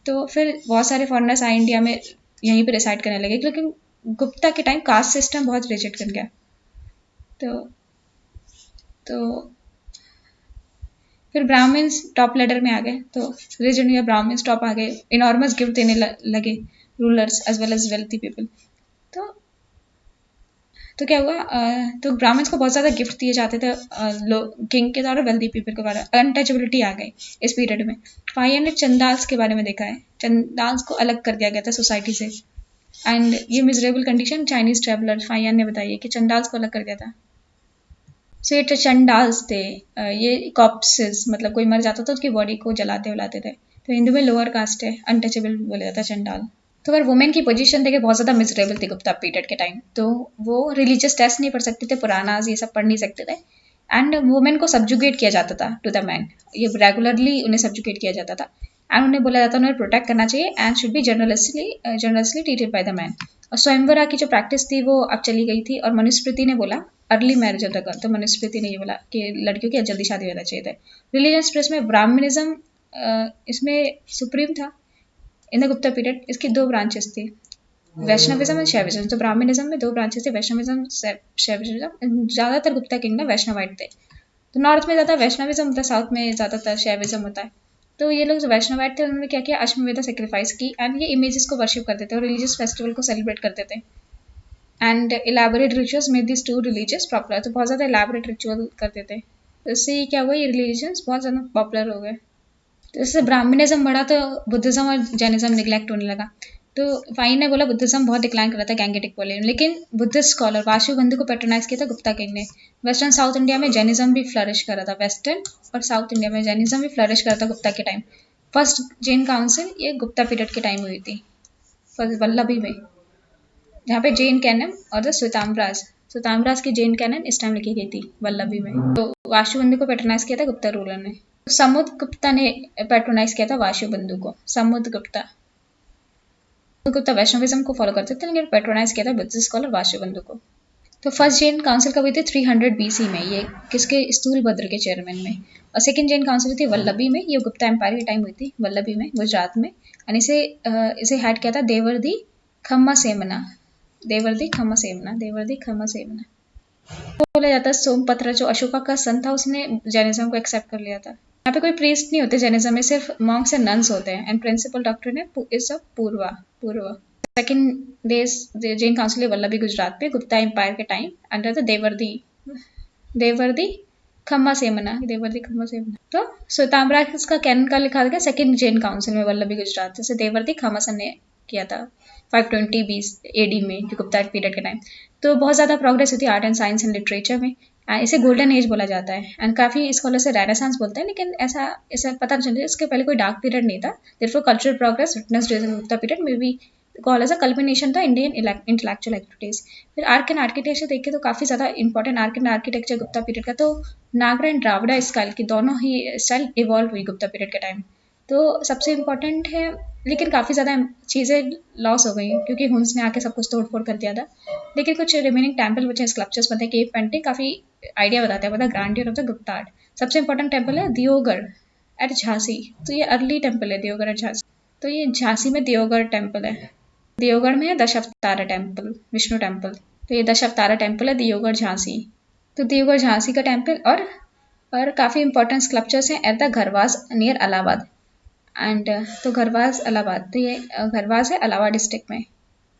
तो फिर बहुत सारे फॉरेनर्स आए इंडिया में, यहीं पे रिसाइड करने लगे, लेकिन गुप्ता के टाइम कास्ट सिस्टम बहुत रिजेक्ट कर गया। तो तो फिर ब्राह्मण्स टॉप लेडर में आ गए, तो रीजन या ब्राह्मण्स टॉप आ गए, इनॉर्मस गिफ्ट देने लगे rulers as well as wealthy people. तो तो क्या हुआ, तो ब्राह्मण्स को बहुत ज़्यादा गिफ्ट दिए जाते थे किंग के द्वारा, वेल्दी पीपल के द्वारा। अनटचेबिलिटी आ गई इस पीरियड में। फायर ने चंदाल्स के बारे में देखा है, चंदाल्स को अलग कर दिया गया था सोसाइटी से। एंड ये miserable condition Chinese traveller fire ने बताई है कि चंडाल्स को अलग कर दिया था। सो ये चंडाल्स थे, ये कॉप्सेस, मतलब कोई मर जाता था उसकी बॉडी को जलाते वलाते थे। तो हिंदू में लोअर कास्ट है, अनटचेबल बोला जाता है चंडाल। तो अगर वुमेन की पोजीशन देखे बहुत ज़्यादा मिजरेबल थी गुप्ता पीरियड के टाइम। तो वो रिलीजियस टेस्ट नहीं पढ़ सकते थे, पुरानाज ये सब पढ़ नहीं सकते थे। एंड वुमेन को सब्जुगेट किया जाता था टू द मैन, ये रेगुलरली उन्हें सब्जुगेट किया जाता था। एंड उन्हें बोला जाता था उन्हें प्रोटेक्ट करना चाहिए and should be journalistly treated by the man. और स्वयंवरा की जो प्रैक्टिस थी वो अब चली गई थी, और मनुस्मृति ने बोला अर्ली मैरिज होता था, तो मनुस्मृति ने ये बोला कि लड़कियों की जल्दी शादी होना चाहिए था। रिलीजियस स्ट्रेस में ब्राह्मणिज्म इसमें सुप्रीम था इन द गुप्ता पीरियड। इसकी दो ब्रांचेस थी, वैष्णविज्म एंड शैविज्म। तो ब्राह्मणिज्म में दो ब्रांचेस थे, वैष्णविज्म शैविज्म। ज़्यादातर गुप्ता किंगडम वैष्णवाइट थे, तो नॉर्थ में ज़्यादा वैष्णविज्म होता है, साउथ में ज़्यादातर शैविज्म होता है। तो ये लोग जो वैष्णवाइट थे उन्होंने क्या किया, अश्वमेधा सेक्रीफाइस की, एंड ये इमेजेस को वर्शिप करते थे और रिलीजियस फेस्टिवल को सेलिब्रेट करते थे। And elaborate rituals made this to religious popular, तो बहुत ज़्यादा इलेबोरेट रिचुअल करते थे। तो इससे क्या हुआ, ये रिलीजन्स बहुत ज़्यादा पॉपुलर हो गए। तो इससे ब्राह्मणिज्म बढ़ा तो बुद्धिज्म और जैनिज्म निगलेक्ट होने लगा। तो फाइन ने बोला बुद्धिज्म बहुत डिक्लाइन कर रहा था गैंगेटिक पॉलियन, लेकिन बुद्धिस्ट स्कॉलर वाशु बंधु को पैट्रोनाइज किया था गुप्ता किंग ने। वेस्टर्न साउथ इंडिया में जैनिज्म भी फ्लरिश कर रहा था, वेस्टर्न और साउथ इंडिया में जैनिज्म भी फ्लरिश कर रहा था गुप्ता के टाइम। फर्स्ट जैन काउंसिल ये गुप्ता पीरियड के टाइम हुई थी, फर्स्ट वल्लभी में, जहाँ पे जैन कैनन और द सुताम्राज की जैन कैनन इस टाइम लिखी गई थी वल्लभी में। तो वाशुबंधु को पैट्रोनाइज किया था गुप्ता रूलर ने। समुद्रगुप्ता ने पैट्रोनाइज किया था वाशुबंधु को। समुद्रगुप्ता वैष्णविज्म को फॉलो करते थे, लेकिन पैट्रोनाइज किया था बुद्धिस्ट स्कॉलर वाशुबंधु को। तो फर्स्ट जैन काउंसिल कब हुई थी, 300 BC में, ये किसके, स्थूलभद्र के चेयरमैन में। और सेकंड जैन काउंसिल थी वल्लभी में, ये गुप्ता एम्पायर के टाइम हुई थी वल्लभी में, गुजरात में। और इसे हेड किया था देवर्दी खम्मासेमना। बोला जाता है सोमपत्र जो अशोका का सन था, उसने जैनिज्म को एक्सेप्ट कर लिया था। यहाँ पे कोई प्रीस्ट नहीं होते जैनिज्म में, सिर्फ मॉन्क्स एंड नन्स होते हैं। एंड प्रिंसिपल डॉक्ट्रिन है is of Purva. Second Jain council Vallabhi Gujarat पे गुप्ता एम्पायर के टाइम अंडर द देवर्दी खम्मा सेमना। तो सुताम्रा का कैनन का लिखा गया सेकंड जैन काउंसिल में वल्लभी गुजरात, जैसे देवर्दी खम्मासन ने किया था 520 AD में, जो गुप्ता पीरियड के टाइम। तो बहुत ज़्यादा प्रोग्रेस हुई थी art and science and literature में। इसे गोल्डन एज बोला जाता है, एंड काफ़ी स्कॉलर से रेनेसांस बोलते हैं, लेकिन ऐसा पता नहीं चलता, इसके पहले कोई डार्क पीरियड नहीं था। Therefore cultural progress witnessed during Gupta period में be call as a culmination था इंडियन इंटेलेक्चुअल एक्टिविटीज। फिर आर्ट एंड आर्किटेक्चर देखें तो काफ़ी ज़्यादा important art and architecture Gupta period का। तो नागरा एंड द्राविड़ा स्टाइल की दोनों ही स्टाइल इवॉल्व हुई गुप्ता पीरियड के टाइम। तो सबसे इम्पॉर्टेंट है, लेकिन काफ़ी ज़्यादा चीज़ें लॉस हो गई क्योंकि हुन्स ने आके सब कुछ तोड़ फोड़ कर दिया था। लेकिन कुछ रिमेनिंग टेम्पल बचे, स्कल्पचर्स बनते हैं, केव पेंटिंग काफ़ी आइडिया बताते हैं मतलब ग्रांडियर ऑफ द गुप्ता आर्ट। सबसे इंपॉर्टेंट टेम्पल है दियोगढ़ एट झांसी। तो ये अर्ली टेम्पल है दियोगढ़ एट झांसी। तो ये झांसी में दियोगढ़ टेम्पल है। दियोगढ़ में है दशावतारा टेम्पल, विष्णु टेम्पल। तो ये दशावतारा टेम्पल है दियोगढ़ झांसी। तो दियोगढ़ झांसी का टेम्पल और काफ़ी इंपॉर्टेंट स्कल्पचर्स हैं at the Garhwas near Allahabad. And तो घरवास इलाहाबाद, तो ये घरवास है इलाहाबाद डिस्ट्रिक्ट में।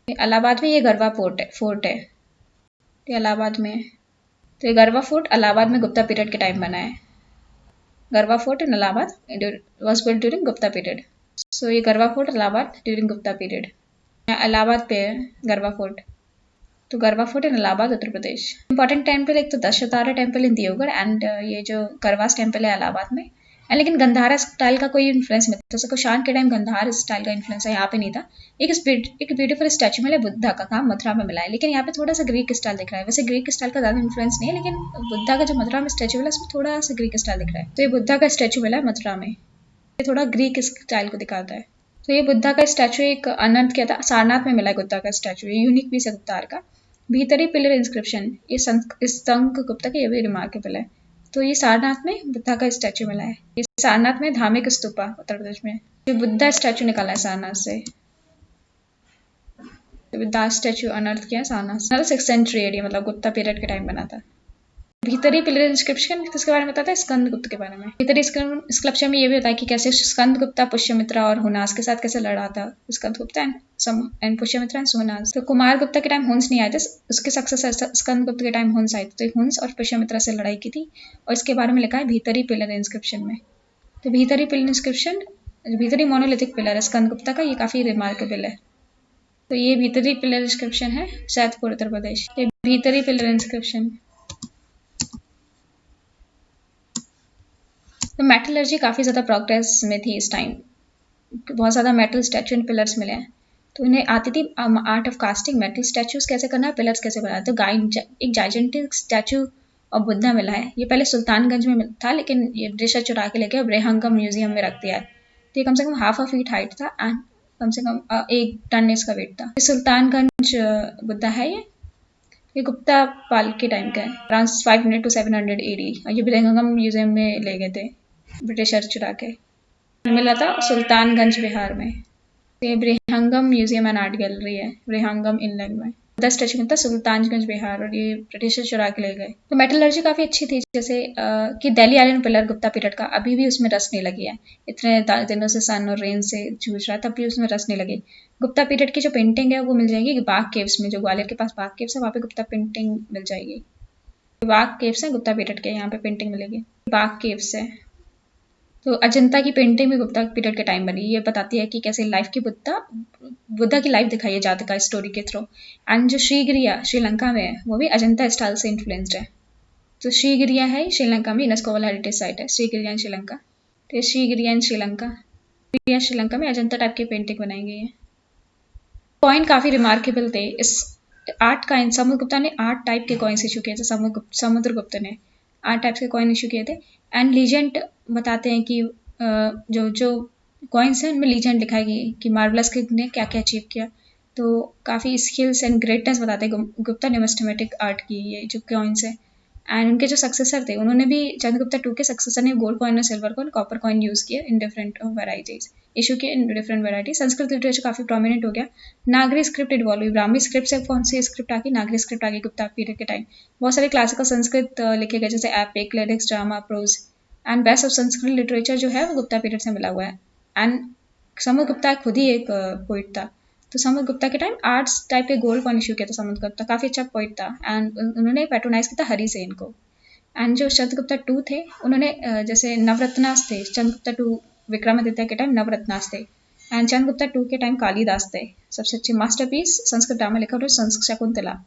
इलाहाबाद में ये गरवा फोर्ट है, तो इलाहाबाद में। तो ये गरवा फोर्ट इलाहाबाद में गुप्ता पीरियड के टाइम बना है। Garhwa fort in Allahabad was built during Gupta period. So ये Garhwa fort Allahabad during Gupta period, Allahabad पे है गरवा फोर्ट। तो Garhwa fort in Allahabad Uttar Pradesh. Important temple एक तो Dashavatara temple in Deogarh and ये जो गरवास टेम्पल है इलाहाबाद में। लेकिन गंधारा स्टाइल का कोई इन्फ्लुएंस नहीं था, जैसे कुषाण के टाइम गंधार स्टाइल का इन्फ्लुएंस है, यहाँ पे नहीं था। एक ब्यूटीफुल स्टैचू मिला बुद्धा का, काम मथुरा में मिला है, लेकिन यहाँ पे थोड़ा सा ग्रीक स्टाइल दिख रहा है। वैसे ग्रीक स्टाइल का ज़्यादा इन्फ्लुएंस नहीं है, लेकिन बुद्धा का जो मथुरा में स्टैचू मिला उसमें थोड़ा सा ग्रीक स्टाइल दिख रहा है। तो ये बुद्धा का स्टैचू मिला है मथुरा में, ये थोड़ा ग्रीक स्टाइल को दिखाता है। तो ये बुद्धा का स्टैचू एक अनंत क्या था, सारनाथ में मिला है बुद्धा का स्टैचू, ये यूनिक पीस है गुप्तार का। भीतरी पिलर इंस्क्रिप्शन, ये संक गुप्ता का ये भी रिमार्केबल है। तो ये सारनाथ में बुद्धा का स्टैचू मिला है, ये सारनाथ में धार्मिक स्तूपा उत्तर प्रदेश में। ये बुद्धा स्टैचू निकाला है सारनाथ से, बुद्धा स्टैचू अनर्थ किया सारनाथ से। 6th सेंचुरी एडी, मतलब गुप्ता पीरियड के टाइम बना था। भीतरी पिलर इंस्क्रिप्शन किसके बारे में बताता है, स्कंदगुप्त के बारे में। भीतरी इंस्क्रिप्शन में ये भी होता है कि कैसे स्कंदगुप्ता पुष्यमित्रा और हुनास के साथ कैसे लड़ा था, स्कंदगुप्ता एंड पुष्यमित्रा एंड हुनास। तो कुमार गुप्ता के टाइम हुंस नहीं आए थे, उसके सक्सेसर स्कंदगुप्त के टाइम हुंस आए थे, तो हुंस और पुष्यमित्रा से लड़ाई की थी, और इसके बारे में लिखा है भीतरी पिलर इंस्क्रिप्शन में। तो भीतरी पिलर इंस्क्रिप्शन, भीतरी मोनोलिथिक पिलर है स्कंदगुप्ता का, ये काफी रिमार्केबल है। तो ये भीतरी पिलर इंस्क्रिप्शन है सैदपुर उत्तर प्रदेश, ये भीतरी पिलर इंस्क्रिप्शन। तो मेटलर्जी काफ़ी ज़्यादा प्रोग्रेस में थी इस टाइम, बहुत ज़्यादा मेटल स्टैचू एंड पिलर्स मिले हैं। तो इन्हें आती थी art of casting, metal statues कैसे करना है, पिलर्स कैसे बनाना है। तो एक जाइजेंटिक स्टैचू और बुद्धा मिला है, ये पहले सुल्तानगंज में था, लेकिन ये ब्रिटिशर चुरा के लेके ब्रेहंगम म्यूजियम में रख दिया है। तो ये कम से कम 1/2 फीट हाइट था एंड कम से कम 1 टन इसका वेट था। ये सुल्तानगंज बुद्धा है, ये गुप्ता पाल के टाइम का है, अराउंड 500 to 700 AD, और ये ब्रेहंगम म्यूजियम में ले गए थे ब्रिटिशर चुरा के। मिला था सुल्तानगंज बिहार में, ये ब्रेहंगम म्यूजियम एंड आर्ट गैलरी है ब्रेहंगम इंग्लैंड में। 10 स्टैचू मिलता सुल्तानगंज बिहार, और ये ब्रिटिशर चुरा के ले गए। तो मेटलर्जी काफ़ी अच्छी थी, जैसे कि Delhi iron pillar Gupta period का अभी भी उसमें रस नहीं लगी है, इतने दिनों से सन और रेन से जूझ रहा है, तब भी उसमें रस नहीं लगी। गुप्ता पीरियड की जो पेंटिंग है वो मिल जाएगी बाघ केव्स में, जो ग्वालियर के पास बाघ केव्स है, वहाँ पे गुप्ता पेंटिंग मिल जाएगी। बाघ केव्स है गुप्ता पीरियड के, यहाँ पे पेंटिंग मिलेगी, बाघ केव्स है। तो अजंता की पेंटिंग भी गुप्ता पीरियड के टाइम बनी, ये बताती है कि कैसे लाइफ की बुद्धा की लाइफ दिखाई है जातका स्टोरी के थ्रू। एंड जो श्रीगिरिया श्रीलंका में है, वो भी अजंता स्टाइल से इन्फ्लुएंस्ड है। तो श्रीगिरिया है श्रीलंका में, यूनेस्को वर्ल्ड हेरिटेज साइट है श्रीगिरिया इन श्रीलंका। तो श्रीगिरिया इन श्रीलंका में अजंता टाइप की पेंटिंग बनाई गई है। कॉइन काफ़ी रिमार्केबल थे इस आर्ट का। समुद्रगुप्ता ने 8 टाइप के कॉइन्स इशू किए थे, समुद्रगुप्त ने 8 टाइप्स के कॉइन इशू किए थे। एंड लीजेंड बताते हैं कि जो कॉइन्स हैं उनमें लीजेंड लिखा है कि मार्वलस ने क्या क्या अचीव किया। तो काफ़ी स्किल्स एंड ग्रेटनेस बताते हैं गुप्ता न्यूमिस्मेटिक आर्ट की ये जो कॉइन्स है। एंड उनके जो सक्सेसर थे, उन्होंने भी चंद्रगुप्ता 2 के सक्सेसर ने गोल्ड कॉइन और silver coin copper coin use किया इन डिफरेंट वेराइटीज, इशू किए in different variety. Sanskrit literature काफ़ी प्रोमिनेंट हो गया। नागरी स्क्रिप्ट इन्वॉल्व हुई, ब्राह्मी स्क्रिप्ट से कौन सी स्क्रिप्ट आ गई, नागरी स्क्रिप्ट आ गई गुप्ता पीरियड के टाइम। बहुत सारे क्लासिकल संस्कृत लिखे गए, जैसे epic, lyrics, drama, prose. And best of Sanskrit literature जो है वो गुप्ता पीरियड से मिला हुआ है। एंड समुद्रगुप्ता खुद ही एक पोइट था। तो समुद्रगुप्ता के टाइम आर्ट्स टाइप के गोल्ड कॉइन इशू किया था समुद्रगुप्ता, काफ़ी अच्छा पोइट था। एंड उन्होंने पैट्रोनाइज किया था हरिसेन को। एंड जो चंद्रगुप्ता 2 थे, उन्होंने जैसे नवरत्नास थे, चंद्रगुप्ता 2 विक्रमादित्य के टाइम नवरत्नास थे। एंड चंद्रगुप्ता 2 के टाइम कालिदास थे। सबसे अच्छे मास्टरपीस संस्कृत ड्रामा लिखा और संस्कृत शकुंतला।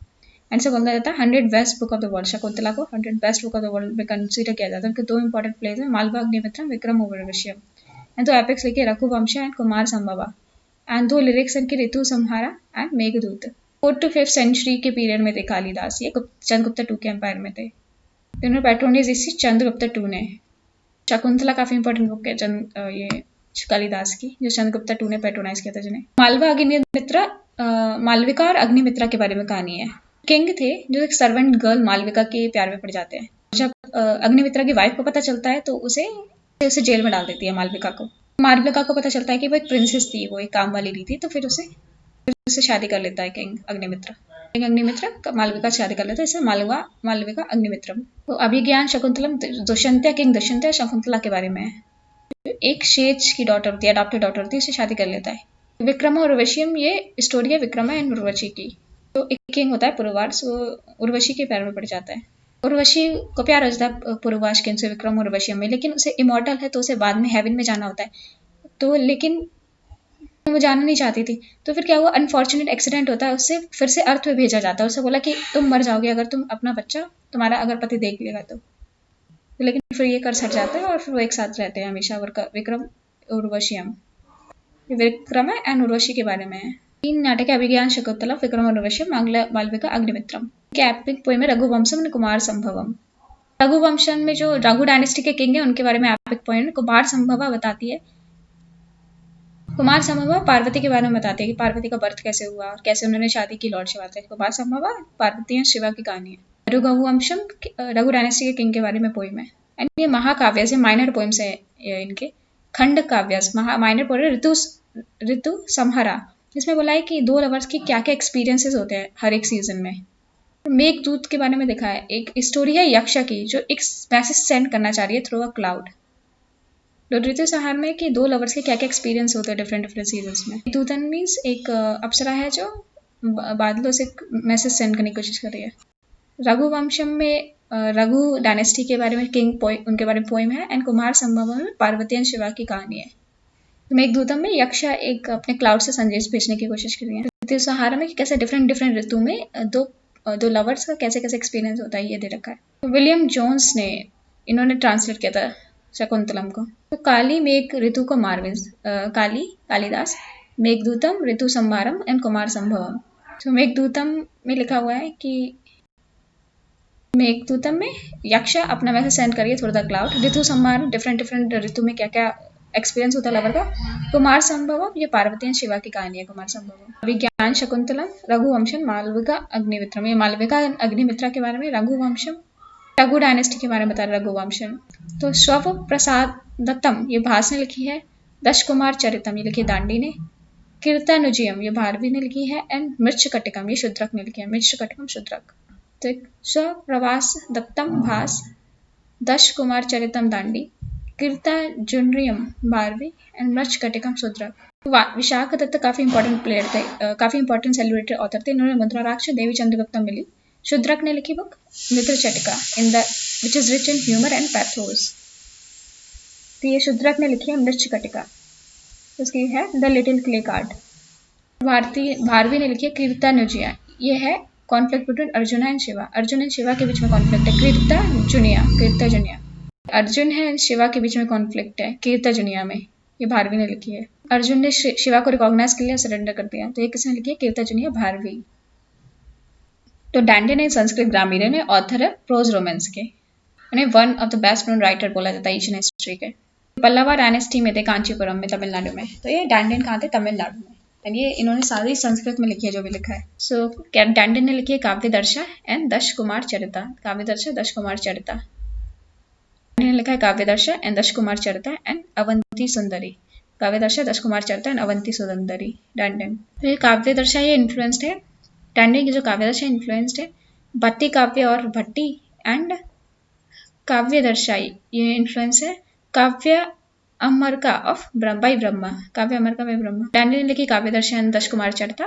एंड से बोला जाता है 100 best book of the world, Shakuntala को 100 best book of the world में कंसीडर किया जाता है। उनके 2 इंपॉर्टेंट प्लेस हैं, मालवा अग्निमित्रम, विक्रम उर्वशीयम। एंड 2 एपिक्स लिखे, Raghuvansh and Kumar Sambhava. And 2 lyrics इनके, Ritu Samhara and Meghdoot. 4th to 5th century के पीरियड में थे कालिदास, ये चंद्रगुप्ता 2 के एम्पायर में थे। इन्होंने पैट्रोनाइज इसी चंद्रगुप्ता 2 ने। शकुंतला काफी इंपॉर्टेंट बुक है ये कालिदास की, जो चंद्रगुप्ता 2 ने पैट्रोनाइज किया था जिन्हें। मालवा अग्निमित्रा, मालविका और अग्निमित्रा के बारे में कहानी है। किंग थे जो एक सर्वेंट गर्ल मालविका के प्यार में पड़ जाते हैं। जब अग्निमित्रा की वाइफ को पता चलता है तो उसे जेल में डाल देती है मालविका को। मालविका को पता चलता है कि वो एक प्रिंसेस थी, वो एक काम वाली नहीं थी, तो फिर उससे शादी कर लेता है किंग अग्निमित्र मालविका से शादी कर लेता है, इसे मालविका अग्निमित्रम। तो अभिज्ञान शकुंतलम दुष्यंत्या, किंग दुष्यंत्या शकुंतला के बारे में है। एक शेष की डॉटर थी, अडॉप्टेड डॉटर थी, उसे शादी कर लेता है। विक्रम और उर्वशीयम, ये स्टोरी है विक्रमा एंड उर्वशी की। तो एक किंग होता है पुरुवार्स, वो उर्वशी के पैर में पड़ जाता है। उर्वशी को प्यार हो जाता है पुरुवार्स किंग से विक्रम और उर्वशीयम में, लेकिन उसे इमॉर्टल है तो उसे बाद में हेवन में जाना होता है। तो लेकिन वो जाना नहीं चाहती थी। तो फिर क्या हुआ, अनफॉर्चुनेट एक्सीडेंट होता है, उससे फिर से अर्थ में भेजा जाता है। उससे बोला कि तुम मर जाओगे अगर तुम अपना बच्चा, तुम्हारा अगर पति देख लेगा तो। लेकिन फिर ये कर सट जाता है और फिर वो एक साथ रहते हैं हमेशा। विक्रम उर्वशियम, ये विक्रम है एंड उर्वशी के बारे में है। 3 नाटक है, अभिज्ञान शकुंतलम, विक्रम और उर्वशी, मालविका, अग्निमित्रम। के एपिक पोएम है रघुवंशम और कुमार संभवम। रघुवंशम में जो रघु डायनेस्टी के किंग है उनके बारे में एपिक पोएम। कुमार संभवा बताती है, कुमार संभवा पार्वती के बारे में बताती है कि पार्वती का बर्थ कैसे हुआ और कैसे उन्होंने शादी की लॉर्ड शिवा से। कुमार संभवा पार्वती और शिवा की कहानी है। रघुवंशम रघु डायनेस्टी के किंग के बारे में पोइम है। एंड ये महाकाव्य से माइनर पोइम्स है इनके, खंड काव्य माइनर पोइम। ऋतु संहरा, इसमें बोला है कि 2 लवर्स की क्या क्या एक्सपीरियंसेस होते हैं हर एक सीजन में। मेघदूत के बारे में दिखा है, एक स्टोरी है यक्षा की जो एक मैसेज सेंड करना चाह रही है थ्रू अ क्लाउड। ऋतु संहार में कि 2 लवर्स के क्या क्या एक्सपीरियंस होते हैं डिफरेंट डिफरेंट सीजन्स में। दूतन मीन्स एक अप्सरा है जो बादलों से मैसेज सेंड करने की कोशिश कर रही है। रघुवंशम में रघु डायनेस्टी के बारे में किंग उनके बारे में पोइम है। एंड कुमार संभवम में पार्वती और शिवा की कहानी है। मेघदूतम में यक्षा एक अपने क्लाउड से संदेश भेजने की कोशिश कर रही है। ऋतु संहार में कैसे डिफरेंट डिफरेंट ऋतु में दो लवर्स का कैसे कैसे एक्सपीरियंस होता है ये दे रखा है। विलियम जोन्स ने इन्होंने ट्रांसलेट किया था शकुंतलम को। तो काली मेघ ऋतु को मारविज, कालिदास, मेघदूतम ऋतु संहारम एंड कुमार संभवम। तो मेघदूतम में लिखा हुआ है कि मेघदूतम में यक्षा अपना मैसेज सेंड करिए थ्रू द क्लाउड। ऋतु संहार डिफरेंट डिफरेंट ऋतु में क्या क्या एक्सपीरियंस होता है लवर का। कुमार संभवम ये पार्वती और शिवा की कहानी है। कुमार संभवम अभिज्ञान शकुंतलम, रघुवंशम, मालविका, अग्निमित्रम, ये मालविका अग्निमित्रा के बारे में। रघुवंशम रघु डायनेस्टी के बारे में बता रहा रघुवंशम। तो स्व प्रसाद दत्तम ये भास ने लिखी है। दश कुमार चरितम ये लिखी दांडी ने। कीर्तनुजियम ये भारवी ने लिखी है। एंड मृच्छ कटिकम ये शुद्रक ने लिखी है। मृच्छ कटिकम शुद्रक। तो स्व प्रवास दत्तम भास, दश कुमार चरितम दांडी, कीर्तजुनरियम भारवी एंड मृच्छ कटिकम शुद्रक। विशाख दत्त काफी इंपॉर्टेंट प्लेयर थे, काफी इंपॉर्टेंट सेलिब्रेटेड ऑथर थे। इन्होंने मुद्राराक्ष देवी चंद्रगुप्ता मिली। शुद्रक ने लिखी book Mitra Chatika which is rich in humour and pathos. तो ये शुद्रक ने लिखी है मृच्छ कटिका। उसकी है the little clay card. Bharvi ने लिखी है कीर्तनुजिया, ये है conflict between Arjun and Shiva. Arjun and Shiva के बीच में कॉन्फ्लिक्ट है। कीर्तजुनिया अर्जुन है शिवा के बीच में कॉन्फ्लिक्ट है कीर्तजुनिया में, ये भारवी ने लिखी है। अर्जुन ने शिवा को रिकॉग्नाइज कर लिया, सरेंडर कर दिया। तो ये किसने लिखी है, कीर्तजुनिया भारवी। तो डैंडन एक संस्कृत ग्रामीण है, ऑथर है प्रोज रोमांस के। उन्हें one of the best known writer बोला जाता है एशियन हिस्ट्री के। पल्लवा डायनेस्टी में थे, कांचीपुरम में, तमिलनाडु में। तो ये डैंडन कहाँ थे, तमिलनाडु में। एंड ये इन्होंने सारी संस्कृत में लिखी है जो भी लिखा है। सो डैंडन ने लिखी है काव्य दर्शा एंड दश कुमार चरिता। काव्य दर्शा दश कुमार चरिता ने लिखा है काव्य दर्शा एंड दश कुमार चरिता एंड अवंती सुंदरी। काव्य दर्शा दश कुमार चरिता एंड अवंती सुंदरी डैंडन। तो ये काव्य दर्शा ये इन्फ्लुएंस्ड है, डैंडन की जो काव्य दर्शा इन्फ्लुएंस्ड है भट्टी काव्य और भट्टी एंड काव्य दर्शाई ये इन्फ्लुएंस है काव्य अमरका ऑफ बाई ब्रह्मा। काव्य अमरका बाई ब्रह्मा। डैंडन ने लिखी काव्य दर्शा एंड दश कुमार चरिता।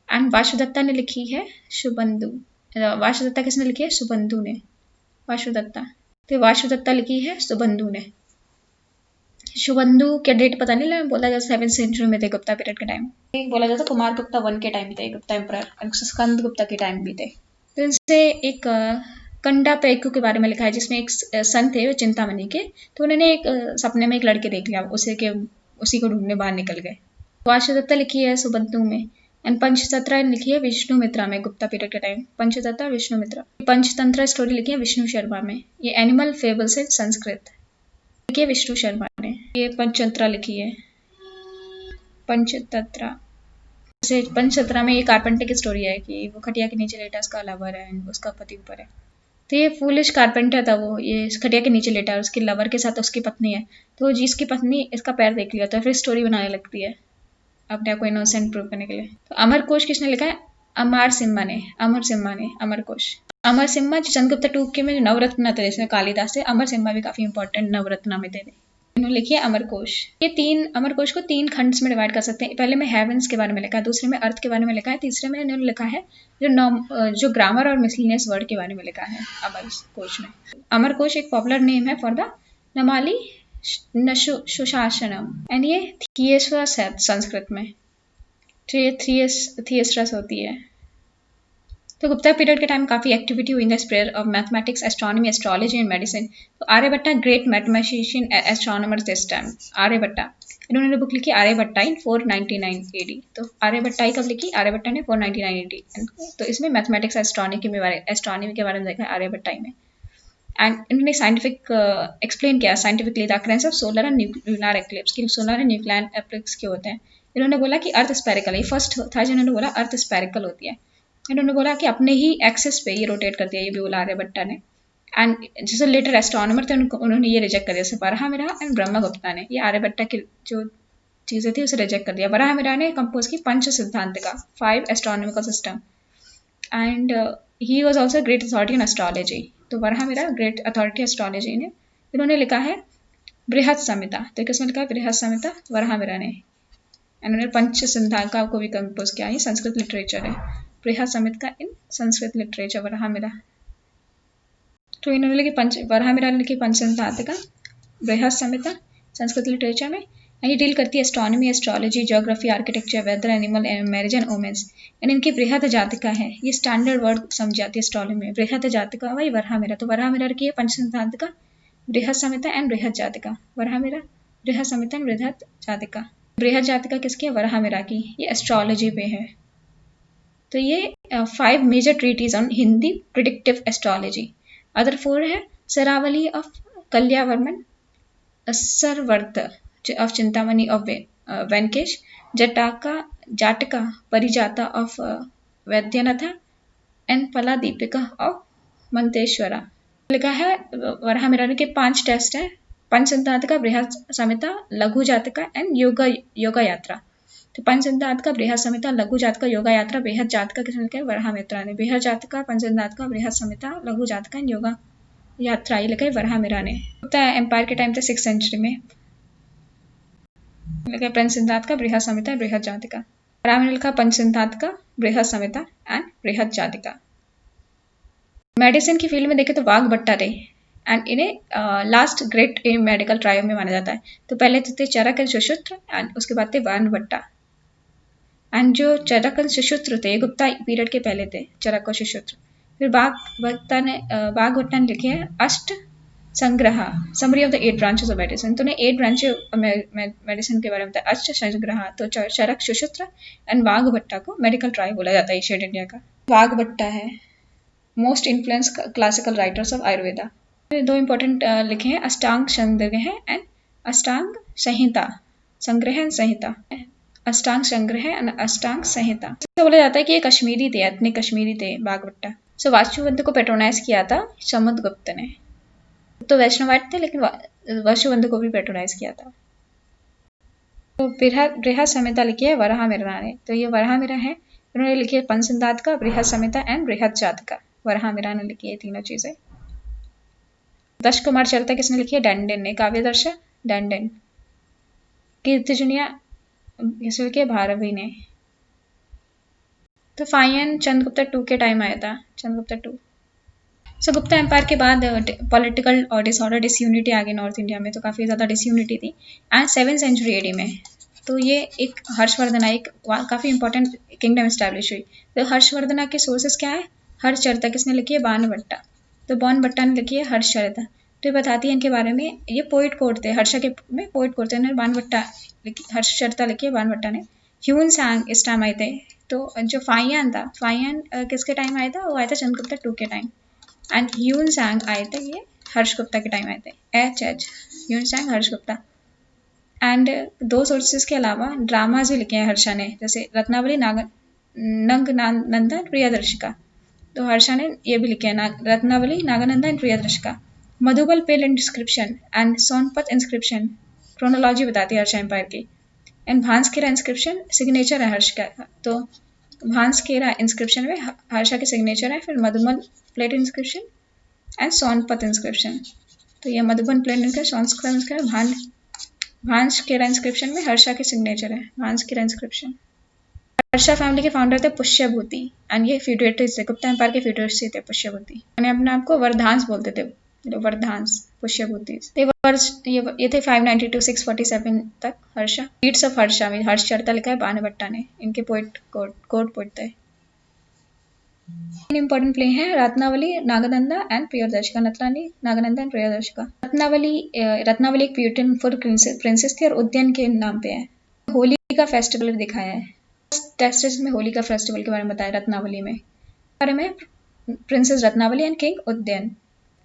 एंड वासुदत्ता ने लिखी है शुभंदु। वासुदत्ता किसने लिखी है, सुबंधु ने। वासुदत्ता, तो वासुदत्ता लिखी है सुबंधु ने। शुभंधु के डेट पता नहीं, लेकिन बोला जाता 7th सेंचुरी में थे, गुप्ता पीरियड के टाइम। बोला जाता कुमार गुप्ता 1 के टाइम थे, गुप्ता एम्परर। स्कंद गुप्ता के टाइम भी थे। तो इनसे एक कंडा पेकू के बारे में लिखा है, जिसमें एक सन थे वो चिंतामणि के। तो उन्होंने एक सपने में एक लड़के देख लिया, उसी को ढूंढने बाहर निकल गए। वासुदत्ता लिखी है सुबंधु में। एंड पंचतंत्र लिखी है विष्णुमित्रा में, गुप्ता पीरियड के टाइम। पंचतंत्र विष्णुमित्रा। पंचतंत्र स्टोरी लिखी है विष्णु शर्मा में। ये एनिमल फेबल्स है संस्कृत, लिखी है विष्णु शर्मा ने। ये पंचतंत्र लिखी है पंचतंत्र। पंचतंत्र में ये कारपेंटर की स्टोरी है कि वो खटिया के नीचे लेटा, उसका लवर है, उसका पति ऊपर है। तो ये फूलिश कारपेंटर था, वो ये खटिया के नीचे लेटा है, उसके लवर के साथ उसकी पत्नी है। तो जिसकी पत्नी इसका पैर देख लिया, तो फिर स्टोरी बनाने लगती है अपने आप को इनोसेंट प्रूव करने के लिए। तो अमरकोश किसने लिखा है, अमर सिम्हा ने। अमरकोश अमर सिम्हा जो चंद्रगुप्त टूक के में नवरत्न थे, इसमें कालिदास थे। अमर सिम्हा भी काफी इंपॉर्टेंट नवरत्न में थे। इन्होंने लिखी है अमरकोश। ये 3 अमरकोश को 3 खंड्स में डिवाइड कर सकते हैं। पहले में हेवंस के बारे में लिखा है, दूसरे में अर्थ के बारे में लिखा है, तीसरे में इन्होंने लिखा है जो ग्रामर और मिसलिनियस वर्ड के बारे में लिखा है अमरकोश में। अमरकोश एक पॉपुलर नेम है फॉर द नमाली सुशासनम। एंड ये थिएश्वर संस्कृत में। तो ये थियस्ट्रस होती है। तो गुप्ता पीरियड के टाइम काफ़ी एक्टिविटी हुई in the spread of mathematics, astronomy, astrology and medicine. तो Aryabhatta great mathematician, astronomer this time. Aryabhatta, इन्होंने बुक लिखी आर्यभट्टा इन 499 AD। तो आर्यभट्टा ही कब लिखी? आर्यभट्टा ने 499 AD। तो इसमें मैथमेटिक्स एस्ट्रोनॉमी के बारे में देखा है आर्यभट्टा में। एंड इन्होंने साइंटिफिक एक्सप्लेन किया scientifically the occurrence of solar and nuclear eclipse, कि सोलर एंड न्यूक्लियर एक्लिप्स क्यों होते हैं। इन्होंने बोला कि अर्थ स्पेरिकल है, फर्स्ट था जिन्होंने बोला अर्थ स्पेरिकल होती है। इन्होंने बोला कि अपने ही एक्सिस पे ये रोटेट करती है, ये भी बोला आर्यभट्टा ने। एंड जैसे लेटर एस्ट्रोनॉमर थे उन्होंने ये रिजेक्ट कर दिया, जैसे वराहमिहिर एंड ब्रह्मगुप्ता ने ये आर्यभट्टा की जो चीज़ें थी उसे रिजेक्ट कर दिया। वराहमिहिर ने कंपोज की पंच सिद्धांत का 5 astronomical system, and he was also great authority in astrology. तो वराहमिहिर ग्रेट अथॉरिटी एस्ट्रोलॉजी ने इन्होंने लिखा है बृहद संहिता। तो किसने लिखा है बृहद संहिता? वराहमिहिर ने। इन्होंने पंच सिद्धांत को भी कंपोज किया, ये संस्कृत लिटरेचर है। बृहद संहिता इन संस्कृत लिटरेचर वराहमिहिर। तो इन्होंने लिखी वराहमिहिर ने लिखी पंच सिद्धांत का बृहद संहिता संस्कृत लिटरेचर में। ये डील करती है astronomy, astrology, geography, architecture, weather, animal, marriage and women's. And इनकी बृहद जातिका है, ये स्टैंडर्ड वर्ड समझ जाती है एस्ट्रोनॉमी में। बृहद जातिका वही वराहमिहिर। तो वराहमिहिर की है पंच सिद्धांत का बृहद संहिता एंड बृहद जातिका। वराहमिहिर बृहद संहिता एंड बृहद जातिका। बृहद जातिका किसकी है? वराहमिहिर की। ये एस्ट्रोलॉजी पे है। तो ये 5 major treatise on Hindi predictive astrology. Other 4 है Saravali of Kalyavarman, Sarvartha of Chintamani of Venkesh, Jataka Parijata of Vaidyanath and Paladipika of Manteshwara. लिखा है वराहमिहिर के 5 टेस्ट है, पंच सिद्धांत का बृहद संहिता, लघु जातिका एंड योगा यात्रा। तो पंच सिद्धांत का बृहद संहिता, लघु जातका, योगा यात्रा। बृहद जातका किसने लिखा है? वराहमिहिर ने। बृहद जातका, पंच सिद्धांत का बृहद संहिता, लघु जातका एंड योगा यात्रा ये लिखा है वराहमिहिर ने। गुप्ता एम्पायर के टाइम थे 6th सेंचुरी में। लिखा है पंच सिद्धांत का बृहद संहिता, बृहद जातिका। वराहमिहिर ने लिखा पंच सिद्धांत का बृहद संहिता एंड बृहद जातिका। मेडिसिन की फील्ड में देखें तो वाघभट्टा थे, एंड इन्हें लास्ट ग्रेट मेडिकल ट्रायो में माना जाता है। तो पहले तो थे चरक एंड सुश्रुत, एंड उसके बाद थे वाघभट्टा। एंड जो चरक एंड सुश्रुत थे गुप्ता पीरियड के पहले थे, चरक और सुश्रुत। फिर वाघभट्टा ने लिखे हैं अष्ट संग्रह, summary of the 8 branches of medicine. तो उन्हें 8 ब्रांच मेडिसिन के बारे में बताया, अष्ट संग्रह। तो चरक, सुश्रुत एंड वाघभट्टा को मेडिकल ट्राई बोला जाता है एशियन इंडिया का। वाघभट्टा है most influence classical writers of Ayurveda. 2 important लिखे हैं, अष्टांग संग्रह एंड अष्टांग संहिता। संग्रह एंड संहिता, अष्टांग संग्रह एंड अष्टांग संहिता। तो बोला जाता है कि ये कश्मीरी थे, एथनिक कश्मीरी थे वाघभट्टा। सो वासुवंत को पेट्रोनाइज किया था समुद्रगुप्त ने। तो वैष्णवाइट थे लेकिन वासुवंत को भी पेट्रोनाइज किया था। तो बृहद संहिता लिखी है वराहमिहिर ने। तो ये वराहमिहिर है, उन्होंने लिखी है पंच सिद्धांत का बृहद संहिता एंड बृहद जातका। वराहमिहिर ने लिखी है तीनों चीजें। दश कुमार चरिता किसने लिखी है? डैंडेन ने। काव्यदर्श डैंडेन। कीर्तिजुनिया किसने लिखी है? भारवी ने। तो फाइन चंद्रगुप्ता 2 के टाइम आया था, चंद्रगुप्ता 2। सो गुप्ता एम्पायर के बाद पॉलिटिकल और डिसऑर्डर, डिसयूनिटी आ गई नॉर्थ इंडिया में। तो काफ़ी ज़्यादा डिसयूनिटी थी। एंड 7th सेंचुरी AD में तो ये एक हर्षवर्धना, एक काफ़ी इंपॉर्टेंट किंगडम इस्टेब्लिश हुई। तो हर्षवर्धना के सोर्सेस क्या है? हर्षचरिता किसने लिखी है? बाणभट्टा। तो बाणभट्टा ने लिखी है हर्षचरिता। तो ये बताती है इनके बारे में, ये पोइट कोर्ट थे, हर्षा के में पोइट कोर्ट थे। इन्होंने बाणभट्टा हर्षचरिता लिखी है बाणभट्टा ने। ह्यून सांग इस टाइम आए थे। तो जो फाइयान था, फाइयान किसके टाइम आया था? वो आया था चंद्रगुप्ता 2 के टाइम। एंड ह्यून सांग आए थे, ये हर्षगुप्ता के टाइम आए थे। ह्यून सांग, हर्षगुप्ता। एंड 2 सोर्सेज के अलावा ड्रामाज भी लिखे हैं हर्षा ने, जैसे रत्नावली नंदन प्रियदर्शिका। तो हर्षा ने ये भी लिखे हैं Ratnavali, Nagananda and Priyadarshika. Madhubal plate inscription and Sonpat inscription chronology बताती है हर्षा एम्पायर की। एंड भांसखेरा इंस्क्रिप्शन सिग्नेचर है हर्ष का। तो भांसखेरा इंस्क्रिप्शन में हर्षा के सिग्नेचर है। फिर Madhubal plate inscription and Sonpat inscription. तो ये Madhuban plate inscription, Bhanskhera inscription में हर्षा के सिग्नेचर है, भांसखेरा इंस्क्रिप्शन। हर्षा फैमिली के फाउंडर थे पुष्यभूति, एंड ये फ्यूडरेटर्स थे, गुप्ता एम्पायर के फ्यूडरेटर्स थे पुष्यभूति। उन्हें अपने आप को वर्धांस बोलते थे, वर्धांस। पुष्यभूति। ये थे 590 to 647 तक हर्षा। बीट्स ऑफ हर्षा में हर्ष चढ़ता लिखा है बाणभट्टा ने, इनके पोइट कोड पोइट थे। इंपॉर्टेंट प्ले है रत्नावली, नागनंदा एंड प्रियदर्शिका। नतरानी, नागनंदा एंड प्रियदर्शिका। रत्नावली एक ब्यूटीफुल प्रिंसेस थी और उद्यान के नाम पे है। होली का फेस्टिवल दिखाया है, टेस्ट में होली का फेस्टिवल के बारे में बताया रत्नावली में। बारे में प्रिंसेस रत्नावली एंड किंग उद्यान।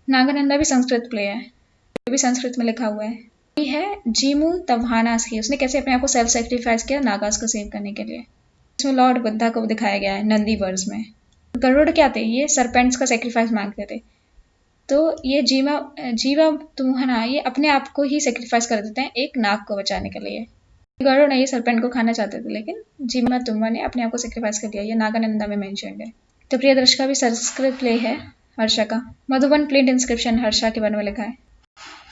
नागनंदा भी संस्कृत प्ले है, ये भी संस्कृत में लिखा हुआ है। ये है जीमू तवहानास की, उसने कैसे अपने आप को सेल्फ सेक्रीफाइस किया नागास को सेव करने के लिए। इसमें लॉर्ड बुद्धा को दिखाया गया है नंदी वर्स में। गरुड़ क्या थे, ये सरपेंट्स का सेक्रीफाइस मांगते थे। तो ये जीवा तुम्हारा ये अपने आप को ही सेक्रीफाइस कर देते हैं एक नाग को बचाने के लिए। गरुड़ ये सरपेंट को खाना चाहते थे, लेकिन जीवा तुम्हा ने अपने आप को सेक्रीफाइस कर दिया। ये नागानंदा में मेंशन्ड है। तो प्रियदर्शिका भी संस्कृत प्ले है हर्षा का। मधुबन प्लेट इंस्क्रिप्शन हर्षा के बारे में लिखा है।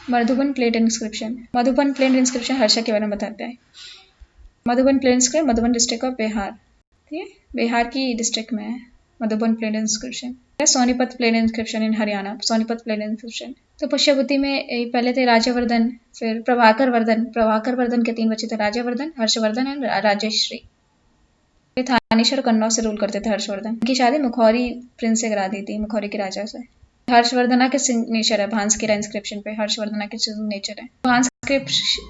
मधुबन प्लेट इंस्क्रिप्शन हर्षा के बारे में बताते हैं। Madhuban plate inscription Madhuban district of Bihar, ठीक है, बिहार की डिस्ट्रिक्ट में है Madhuban plate inscription. Sonipat plate inscription इन हरियाणा, सोनीपत प्लेट इंस्क्रिप्शन। तो पुष्यभूति में पहले थे राजवर्धन, फिर प्रभाकर वर्धन के 3 बच्चे थे, राजवर्धन, हर्षवर्धन एंड राजेश्री। थानेश्वर कन्नौज से रूल करते थे हर्षवर्धन। उनकी शादी मुखौरी प्रिंस से करा दी थी, मुखौरी के राजा से। हर्षवर्धना के सिग्नेचर है भांसकीरा इंस्क्रिप्शन पे, हर्षवर्धना के सिग्नेचर है।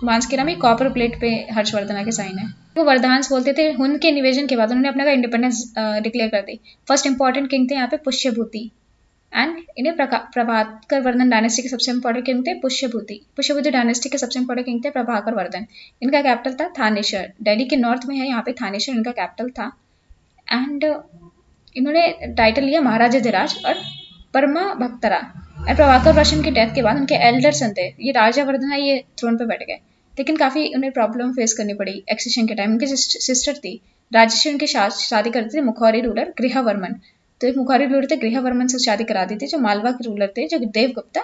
भांसकीरा में कॉपर प्लेट पे हर्षवर्धना के साइन है। वो वर्धांस बोलते थे। हुन के निवेशन के बाद उन्होंने अपना इंडिपेंडेंस डिक्लेयर कर दी। फर्स्ट इंपॉर्टेंट किंग थे यहाँ पे पुष्यभूति, एंड इन्हें प्रभाकर वर्धन डायनेस्टी के सबसे इंपॉर्टेंट किंग थे पुष्यभूति डायनेस्टी के सबसे इंपॉर्टेंट किंग थे प्रभाकर वर्धन। इनका कैपिटल था थानेश्वर, दिल्ली के नॉर्थ में है यहाँ पे थानेश्वर इनका कैपिटल था। एंड इन्होंने टाइटल लिया महाराजा धिराज और परमा भक्तरा। और प्रभाकर वर्धन की डेथ के बाद उनके एल्डर सन थे, ये राजा वर्धना, ये थ्रोन पे बैठ गए, लेकिन काफ़ी उन्हें प्रॉब्लम फेस करनी पड़ी एक्सेशन के टाइम। उनकी सिस्टर थी राजश्री, उनकी शादी करते थे मुखौरी रूलर गृहवर्मन। तो एक मुखौरी रूलर थे गृहवर्मन से शादी करा दी थी, जो मालवा के रूलर थे, जो देवगुप्ता,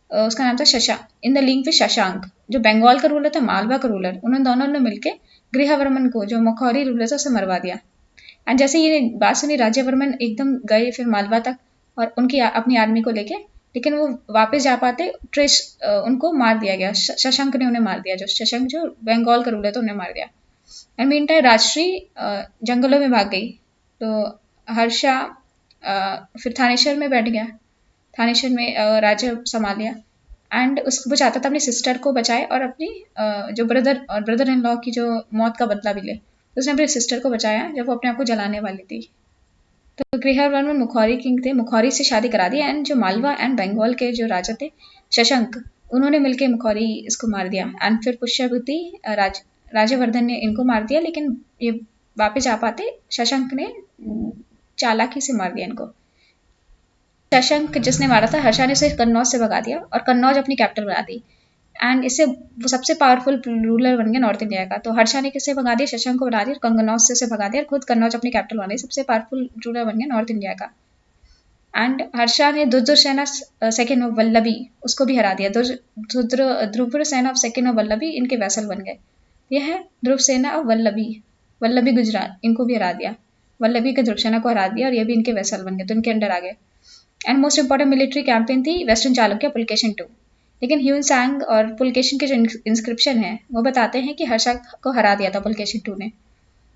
उसका नाम था Shashank, in the link with Shashank, जो बंगाल का रूलर था, मालवा का रूलर। उन्होंने दोनों ने मिलकर गृहवर्मन को, जो मुखौरी रूलर था, उसे मरवा दिया। एंड जैसे ये बात सुनी राजावर्मन एकदम गए फिर मालवा तक और उनकी अपनी आर्मी को लेके, लेकिन वो वापस जा पाते उनको मार दिया गया। शशांक ने उन्हें मार दिया, जो शशांक जो बंगाल का रूलर था उन्हें मार दिया। एंड मीन टाइम राजश्री जंगलों में भाग गई, तो हर्षा फिर थानेश्वर में बैठ गया, थानेश्वर में राज्य संभाल लिया। एंड वो चाहता था अपनी सिस्टर को बचाए और अपनी जो ब्रदर इन लॉ की जो मौत का बदला भी ले। उसने अपनी सिस्टर को बचाया जब वो अपने आप को जलाने वाली थी। तो गृहवर्मन मुखौरी किंग थे, मुखौरी से शादी करा दी। एंड जो मालवा एंड बंगाल के जो राजा थे शशांक, उन्होंने मिलकर मुखौरी इसको मार दिया। एंड फिर पुष्यभूति राजवर्धन ने इनको मार दिया, लेकिन ये वापस आ पाते शशांक ने चालाकी से मार दिया इनको। शशांक जिसने मारा था, हर्षा ने उसे कन्नौज से भगा दिया और कन्नौज अपनी कैपिटल बना दी। एंड इससे वो सबसे पावरफुल रूलर बन गया नॉर्थ इंडिया का। तो हर्षा ने किससे भगा दिया, शशांक को भगा दिया, कन्नौज से उसे भगा दिया और खुद कन्नौज अपनी कैपिटल बना दी, सबसे पावरफुल रूलर बन गया नॉर्थ इंडिया का। एंड हर्षा ने ध्रुवसेना सेकेंड ऑफ वल्लभी उसको भी हरा दिया। ध्रुवसेना ऑफ सेकेंड ऑफ वल्लभी इनके वैसल बन गए। यह है ध्रुवसेना ऑफ वल्लभी गुजरात, इनको भी हरा दिया। वल्लभी के ध्रुवसेना को हरा दिया और ये भी इनके वैसल बन गए, तो इनके अंडर आ गए। And most important military campaign थी वेस्टर्न चालुक्य पुलकेशिन II। लेकिन ह्यून सांग और पुलकेशिन के जो इंस्क्रिप्शन है वो बताते हैं कि हर्षा को हरा दिया था पुलकेशिन II ने।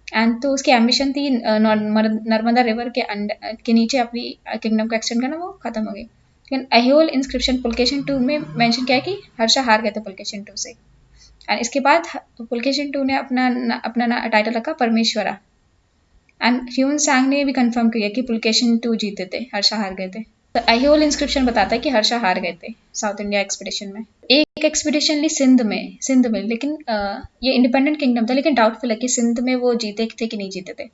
एंड तो उसकी एम्बिशन थी नर्मदा रिवर के नीचे अपनी किंगडम को एक्सटेंड करना, वो खत्म हो गई। लेकिन अहियोल इंस्क्रिप्शन पुलकेशिन II में मेंशन किया है कि हर्षा हार गए थे पुलकेशिन II से। एंड इसके बाद पुलकेशिन II ने अपना टाइटल रखा परमेश्वरा। एंड ह्यून सांग ने भी कंफर्म किया कि पुलकेशिन II जीते थे, हर्षा हार गए थे। तो अहियोल इंस्क्रिप्शन बताता है कि हर्षा हार गए थे साउथ इंडिया एक्सपीडिशन में। एक एक्सपीडिशन ली सिंध में, लेकिन ये इंडिपेंडेंट किंगडम था, लेकिन डाउटफुल है कि सिंध में वो जीते थे कि नहीं जीते थे।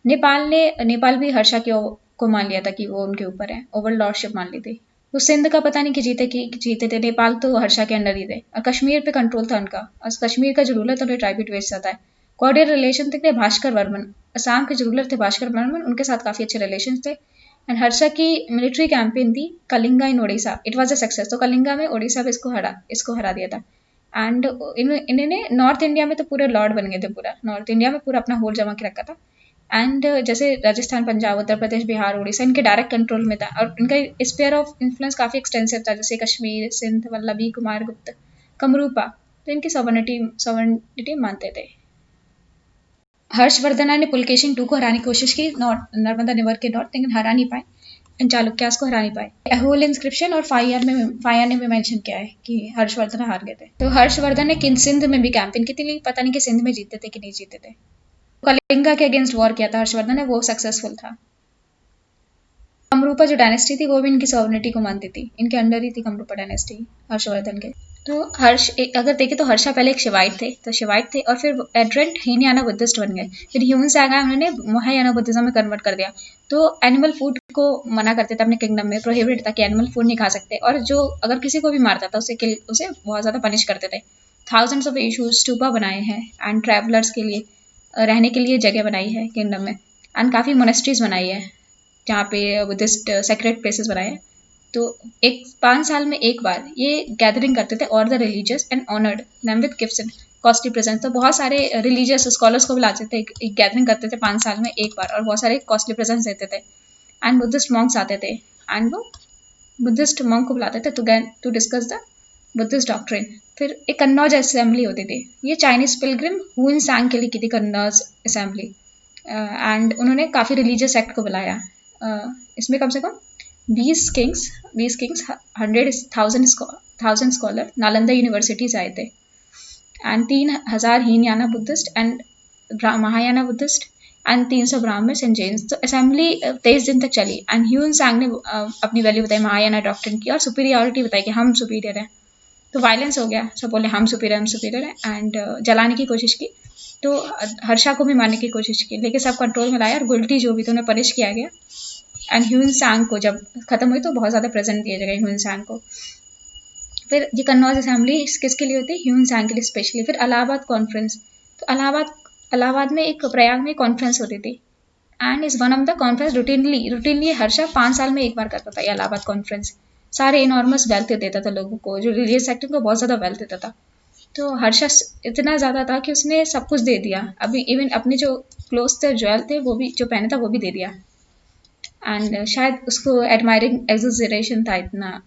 नेपाल भी हर्षा को मान लिया था कि वो उनके ऊपर है, ओवर लॉर्डशिप मान ली थी। तो सिंध का पता नहीं कि जीते थे। नेपाल तो हर्षा के अंडर ही थे। और कश्मीर पे कंट्रोल था उनका, और कश्मीर का जो रूलर था उन्हें ट्राइब्यूट वेस्ट जाता है। कॉर्डियल रिलेशन थे भास्कर वर्मन, असम के जो रूलर थे भास्कर वर्मन, उनके साथ काफ़ी अच्छे रिलेशन थे। एंड हर्षा की मिलिट्री कैंपेन थी Kalinga in Odisha, it was a success. तो कलिंगा में ओडिशा में इसको हरा दिया था। एंड इन्होंने नॉर्थ इंडिया में तो पूरे लॉर्ड बन गए थे, पूरा नॉर्थ इंडिया में पूरा अपना होल्ड जमा के रखा था। एंड जैसे राजस्थान, पंजाब, उत्तर प्रदेश, बिहार, उड़ीसा इनके डायरेक्ट कंट्रोल में था और इनका स्पेयर ऑफ इन्फ्लुएंस काफ़ी एक्सटेंसिव था, जैसे कश्मीर, सिंध, वल्लभी, कुमारगुप्त, कमरूपा, तो इनकी सॉवरेनिटी मानते थे। हर्षवर्धन ने पुलकेशिन टू को हराने की कोशिश की नर्मदा रिवर के नॉर्थ, लेकिन हरा नहीं पाए, इन चालुक्यास को हरा नहीं पाए। होल इंस्क्रिप्शन और फायर ने भी मेंशन किया है कि हर्षवर्धन हार गए थे। तो हर्षवर्धन ने किन सिंध में भी कैंपेन की थी, पता नहीं कि सिंध में जीते थे कि नहीं जीते थे। कलिंगा के अगेंस्ट वॉर किया था हर्षवर्धन ने, वो सक्सेसफुल था। कमरूपा जो डायनेस्टी थी वो भी इनकी सॉवरेनिटी को मानती थी, इनके अंडर ही थी कमरूपा डायनेस्टी हर्षवर्धन के। तो अगर देखें तो हर्षा पहले एक शिवाइट थे और फिर एड्रेंट हीनयाना बुद्धिस्ट बन गए। फिर ह्यूमन आगा उन्होंने महायाना बुद्धिज्म में कन्वर्ट कर दिया। तो एनिमल फूड को मना करते थे अपने किंगडम में, प्रोहिबिट था कि एनिमल फूड नहीं खा सकते, और जो अगर किसी को भी मारता था उसे बहुत ज़्यादा पनिश करते थे। थाउजेंड्स ऑफ इशूज स्टूपा बनाए हैं एंड ट्रैवलर्स के लिए रहने के लिए जगह बनाई है किंगडम में, एंड काफ़ी मोनेस्ट्रीज बनाई है जहाँ पे बुद्धिस्ट सेक्रेट प्लेसेस बनाए हैं। तो 5 साल में एक बार ये गैदरिंग करते थे और the religious and honoured them with gifts and costly present. तो बहुत सारे रिलीजियस स्कॉलर्स को बुलाते थे, एक गैदरिंग करते थे 5 साल में एक बार, और बहुत सारे कॉस्टली प्रेजेंट्स देते थे। एंड बुद्धिस्ट मॉन्क्स आते थे एंड वो बुद्धिस्ट मॉन्क को बुलाते थे to discuss the Buddhist doctrine. फिर एक कन्नौज असेंबली होती थी, ये चाइनीज पिलग्रिम हुन सांग के लिए की थी कन्नौज असेंबली, एंड उन्होंने काफ़ी रिलीजियस एक्ट को बुलाया। इसमें कम से कम 20 किंग्स 100,000 स्कॉलर नालंदा यूनिवर्सिटी से आए थे, and 3,000 Hinayana Buddhist and Mahayana Buddhist and 300 Brahmans and Jains. तो असेंबली 23 दिन तक चली एंड ह्यून सांग ने अपनी वैल्यू बताई महायाना डॉक्ट्रिन की और सुपीरियरिटी बताई कि हम सुपीरियर हैं। तो वायलेंस हो गया, सब बोले हम सुपीरियर हैं, एंड जलाने की कोशिश की। तो हर्षा को भी मारने की कोशिश की, लेकिन सब कंट्रोल में लाया और गुल्टी जो भी तो उन्हें पनिश किया गया। एंड ह्यून सांग को जब खत्म हुई तो बहुत ज़्यादा प्रेजेंट दिया जाएगा ह्यून सांग को। फिर ये कन्नौज असेंबली किसके लिए होती है, ह्यून सांग के लिए स्पेशली। फिर इलाहाबाद कॉन्फ्रेंस, तो इलाहाबाद में एक प्रयाग में कॉन्फ्रेंस होती थी, and is one of the conference routinely Harsha 5 साल में एक बार करता था ये इलाहाबाद कॉन्फ्रेंस। सारे इनॉर्मस वेल्थ देता था लोगों को, जो रिलीजियस सेक्टर को बहुत ज़्यादा वेल्थ देता था। तो हर्षा इतना ज़्यादा था कि उसने सब कुछ दे दिया, अभी इवन अपने जो क्लोथ थे, ज्वेल थे, वो भी जो पहने था वो भी दे दिया। एंड शायद उसको एडमायरिंग एग्जरेशन था इतना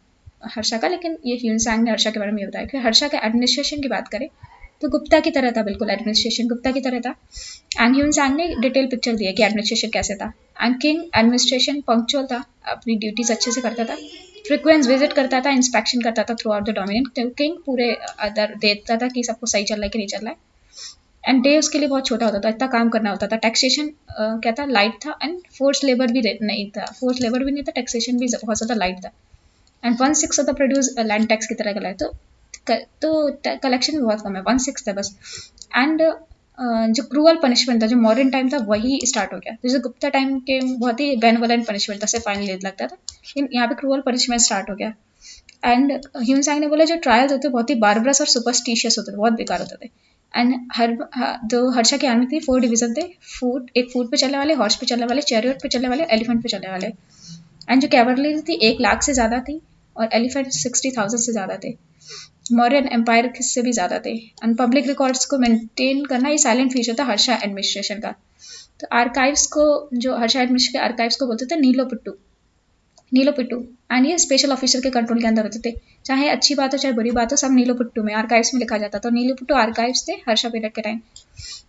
हर्षा का। लेकिन ये ह्यून सांग ने हर्षा के बारे में ये बताया कि हर्षा का एडमिनिस्ट्रेशन की बात करें तो गुप्ता की तरह था, बिल्कुल एडमिनिस्ट्रेशन गुप्ता की तरह था। एंड ह्यून सांग ने डिटेल पिक्चर दिया कि एडमिनिस्ट्रेशन कैसे था। एंड किंग एडमिनिस्ट्रेशन पंक्चुअल था, अपनी ड्यूटीज अच्छे से करता था, फ्रिक्वेंस विजिट करता था, इंस्पेक्शन करता था through out the dominion. King पूरे अदर देखता था कि सबको सही चल रहा है कि नहीं चल रहा है। एंड डे उसके लिए बहुत छोटा होता था, इतना काम करना होता था। टैक्सेशन क्या था, लाइट था, एंड फोर्स लेबर भी नहीं था, टैक्सेशन भी बहुत ज़्यादा लाइट था। And 1/6 of the produce land tax की तरह का लाइट, तो कलेक्शन भी बहुत कम है, 1/6 था बस। एंड जो क्रूअल पनिशमेंट था, जो मॉडर्न टाइम था, वही स्टार्ट हो गया। जैसे गुप्ता टाइम के बहुत ही बेनवलेंट पनिशमेंट था, सिर्फ फाइनल लगता था, लेकिन यहाँ पे क्रूअल पनिशमेंट स्टार्ट हो गया। एंड ह्यून सांग ने बोला जो ट्रायल्स होते बहुत ही बार्बरस और सुपरस्टिशियस होते थे, बहुत बेकार होते थे। एंड जो हर्षा की आर्मी थी 4 डिवीजन थे, एक फूट पे चलने वाले, हॉर्स पे चलने वाले, चैरियट पे चलने वाले, एलिफेंट पे चलने वाले। एंड जो कैवलरी थी 1 लाख से ज़्यादा थी, और एलिफेंट 60,000 से ज़्यादा थे, मौर्यन एम्पायर से भी ज़्यादा थे। एंड पब्लिक रिकॉर्ड्स को मेंटेन करना ये साइलेंट फीचर था हर्षा एडमिनिस्ट्रेशन का। तो आर्काइव्स को, जो हर्षा एडमिनिस्ट्रेशन के आर्काइव्स को बोलते थे नीलोपिट्टू, एंड ये स्पेशल ऑफिसर के कंट्रोल के अंदर होते थे। चाहे अच्छी बात हो चाहे बुरी बात हो, सब नीलोपिट्टू में आर्काइव्स में लिखा जाता था। तो नीलोपिट्टू आर्काइव्स थे हर्षा पीरियड के टाइम।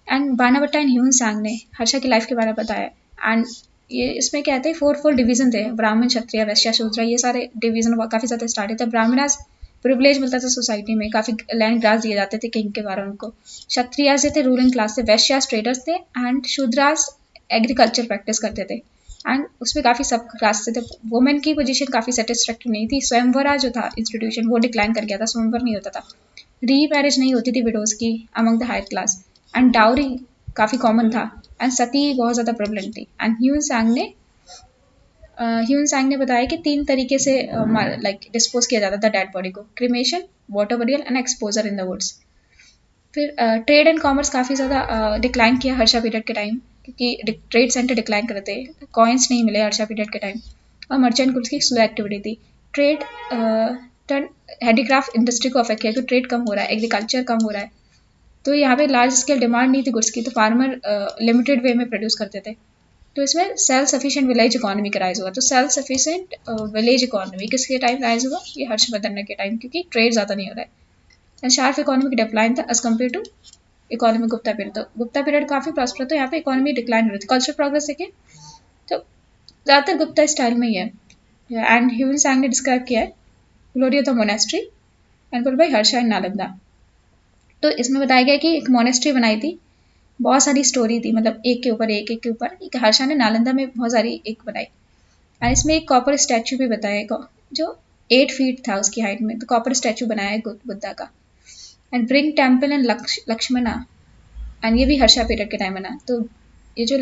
एंड बानाभट्टा एंड ह्यून सांग ने हर्षा की लाइफ के बारे में बताया। एंड ये इसमें क्या थे, 4 डिवीजन थे, ब्राह्मण, क्षत्रिय, वैश्य, शूद्र, ये सारे डिवीजन काफ़ी ज़्यादा स्टार्ट थे। ब्राह्मणास प्रिविलेज मिलता था सोसाइटी में, काफ़ी लैंड ग्रास दिए जाते थे किंग के द्वारा उनको। क्षत्रियास थे रूलिंग क्लास थे, वैश्यास ट्रेडर्स थे, एंड शूद्रास एग्रीकल्चर प्रैक्टिस करते थे। एंड उसमें काफ़ी सब क्लास थे। वुमेन की पोजीशन काफ़ी सेटिस्फैक्टरी नहीं थी। स्वयंवरा जो था इंस्टीट्यूशन वो डिक्लाइन कर गया था, स्वयंवर नहीं होता था, री मैरिज नहीं होती थी विडोज की among the higher class, and dowry काफ़ी कॉमन था, एंड सती बहुत ज़्यादा प्रेवलेंट थी। एंड ह्यून सांग ने बताया कि 3 तरीके से डिस्पोज किया जाता था डेड बॉडी को, cremation, water burial and exposure in the woods. फिर ट्रेड एंड कॉमर्स काफ़ी ज़्यादा डिक्लाइन किया हर्षा पीरियड के टाइम, क्योंकि ट्रेड सेंटर डिक्लाइन करते, कॉइन्स नहीं मिले हर्षा पीरियड के टाइम, और मर्चेंट गुड्स की स्लो एक्टिविटी थी। ट्रेड हैंडीक्राफ्ट इंडस्ट्री को अफेक्ट किया, क्योंकि ट्रेड कम हो रहा है, एग्रीकल्चर कम हो रहा है, तो यहाँ पे लार्ज स्केल डिमांड नहीं थी गुड्स की, तो फार्मर लिमिटेड वे में प्रोड्यूस करते थे। तो इसमें सेल्फ सफिशिएंट विलेज इकोनॉमी का राइज हुआ। तो सेल्फ सफिशिएंट विलेज इकोनॉमी किसके टाइम राइज हुआ? ये हर्षवर्धन के टाइम, क्योंकि ट्रेड ज़्यादा नहीं हो रहा है। एंड शार्प इकोनॉमिक डिक्लाइन था as compare to economic Gupta period. तो गुप्ता पीरियड काफ़ी प्रॉस्पर, तो यहाँ पे इकोनॉमी डिक्लाइन हो रही थी। कल्चरल प्रोग्रेस देखें तो ज़्यादातर गुप्ता स्टाइल में ही है। एंड ह्यून सांग ने डिस्क्राइब किया है glory of the monastery and put by Harsha and Nalanda. तो इसमें बताया गया कि एक मोनेस्ट्री बनाई थी, बहुत सारी स्टोरी थी, मतलब एक के ऊपर एक के ऊपर एक। हर्षा ने नालंदा में बहुत सारी एक बनाई। एंड इसमें एक कॉपर स्टैचू भी बताया जो 8 फीट था उसकी हाइट में। तो कॉपर स्टैचू बनाया है बुद्धा का। And bring temple and Lakshmana, and ये भी हर्षा पीरियड के टाइम बना। तो ये जो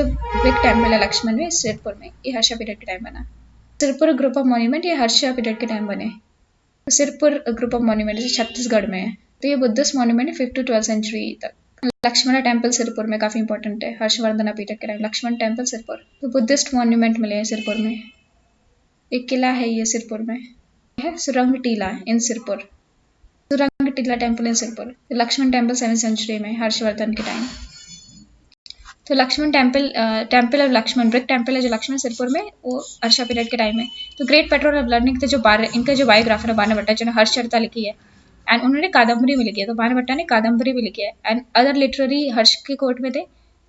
ब्रिक टेम्पल है लक्ष्मण में सिरपुर में, ये हर्षा पीरियड के टाइम बना। सिरपुर ग्रुप ऑफ मॉन्यूमेंट ये हर्षा पीरियड के टाइम बने। तो Sirpur group of monument Chhattisgarh में है। तो ये बुद्धिस्ट मॉन्यूमेंट है 5th to 12th सेंचुरी तक। लक्ष्मण टेम्पल सिरपुर में काफ़ी इंपॉर्टेंट है हर्षवर्धन पीरियड के टाइम। लक्ष्मण टेम्पल सिरपुर, तो बुद्धिस्ट मॉन्यूमेंट मिले हैं सिरपुर में। एक किला है ये सिरपुर में, है सुरंग टीला इन Sirpur, Surang Tila temple in Sirpur. Lakshman temple 7th century में हर्षवर्धन के टाइम। तो Lakshman temple of Lakshman, brick temple है जो लक्ष्मण सिरपुर में, वो हर्षा पीरियड के टाइम में। तो ग्रेट पेट्रोल ऑफ लर्निंग थे जो इनका जो बायोग्राफर है बाणभट्टा, जिन्होंने हर्षचरिता लिखी है एंड उन्होंने कादम्बरी में लिखी है। तो बाणभट्टा ने कादम्बरी भी लिखी है। एंड अदर लिटरेरी हर्ष के कोर्ट में थे,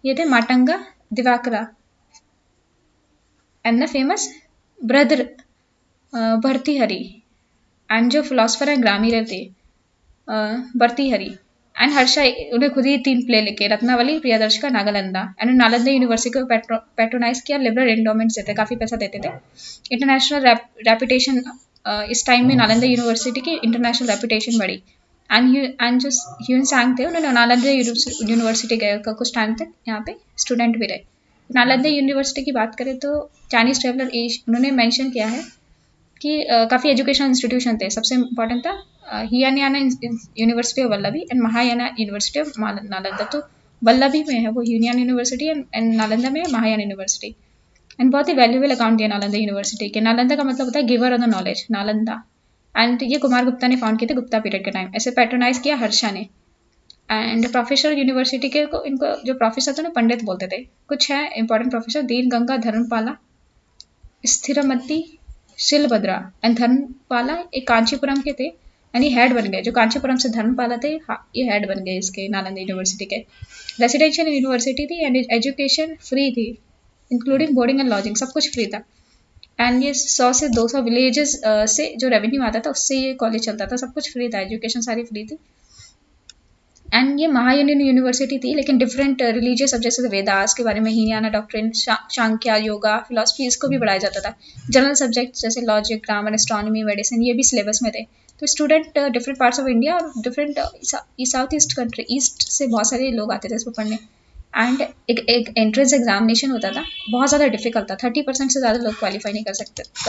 ये थे Matanga Divakara and the famous brother Bhartrihari, and जो फिलोसफर है ग्रामीर थे भर्तृहरि। एंड हर्षा उन्हें खुद ही 3 प्ले लिखे, रत्नावली, प्रियदर्शिका, नागालंदा। एंड नालंदा यूनिवर्सिटी को पैट्रोनाइज किया, लिबरल एंडोमेंट्स देते, काफ़ी पैसा देते थे। इंटरनेशनल रेपुटेशन, इस टाइम में नालंदा यूनिवर्सिटी की इंटरनेशनल रेपुटेशन बढ़ी। एंड जो ह्यून सांग थे उन्होंने नालंदा यूनिवर्सिटी गए, कुछ टाइम तक यहाँ पे स्टूडेंट भी रहे। नालंदा यूनिवर्सिटी की बात करें तो चाइनीज ट्रेवलर उन्होंने मेंशन किया है कि काफ़ी एजुकेशनल इंस्टीट्यूशन थे। सबसे इम्पोर्टेंट था Hinayana university of Vallabhi and Mahayana university of Nalanda. तो वल्लभी में है वो यूनियन यूनिवर्सिटी एंड नालंदा में है महायान यूनिवर्सिटी। एंड बहुत ही वैल्यूबल अकाउंट दिया नालंदा यूनिवर्सिटी के। नालंदा का मतलब होता है giver of the knowledge, Nalanda. And ये कुमार गुप्ता ने फाउंड किए थे गुप्ता पीरियड के टाइम। ऐसे पैट्रोनाइज किया हर्षा ने। एंड प्रोफेसर यूनिवर्सिटी के को इनको जो प्रोफेसर थे ना पंडित बोलते थे। कुछ है important professor, Deen Ganga Dharmapala, स्थिरमती, शिलभद्रा and Dharmapala एक कांचीपुरम के थे एंड ये हेड बन गए। जो कांचीपुरम से धर्मपाला थे, हाँ ये हेड बन गए इसके नालंदा यूनिवर्सिटी के। रेसिडेंशियल यूनिवर्सिटी थी एंड एजुकेशन फ्री थी, इंक्लूडिंग बोर्डिंग एंड लॉजिंग, सब कुछ फ्री था। एंड ये 100 से 200 विलेजेस से जो रेवेन्यू आता था उससे ये कॉलेज चलता था, सब कुछ फ्री था, एजुकेशन सारी फ्री थी। एंड ये महायान यूनिवर्सिटी थी, लेकिन डिफरेंट रिलीजियस सब्जेक्ट्स जैसे वेदास के बारे में, हीनयाना डॉक्ट्रिन, सांख्या, योगा, फिलोसफी, इसको भी पढ़ाया जाता था। जनरल सब्जेक्ट जैसे लॉजिक, ग्रामर, एस्ट्रोनॉमी, मेडिसिन, ये भी सिलेबस में थे। तो student different parts of India और different south east country, east से बहुत सारे लोग आते थे इसको पढ़ने। एंड एक एंट्रेंस एग्जामिनेशन होता था, बहुत ज़्यादा डिफिकल्ट था, 30% से ज़्यादा लोग क्वालिफाई नहीं कर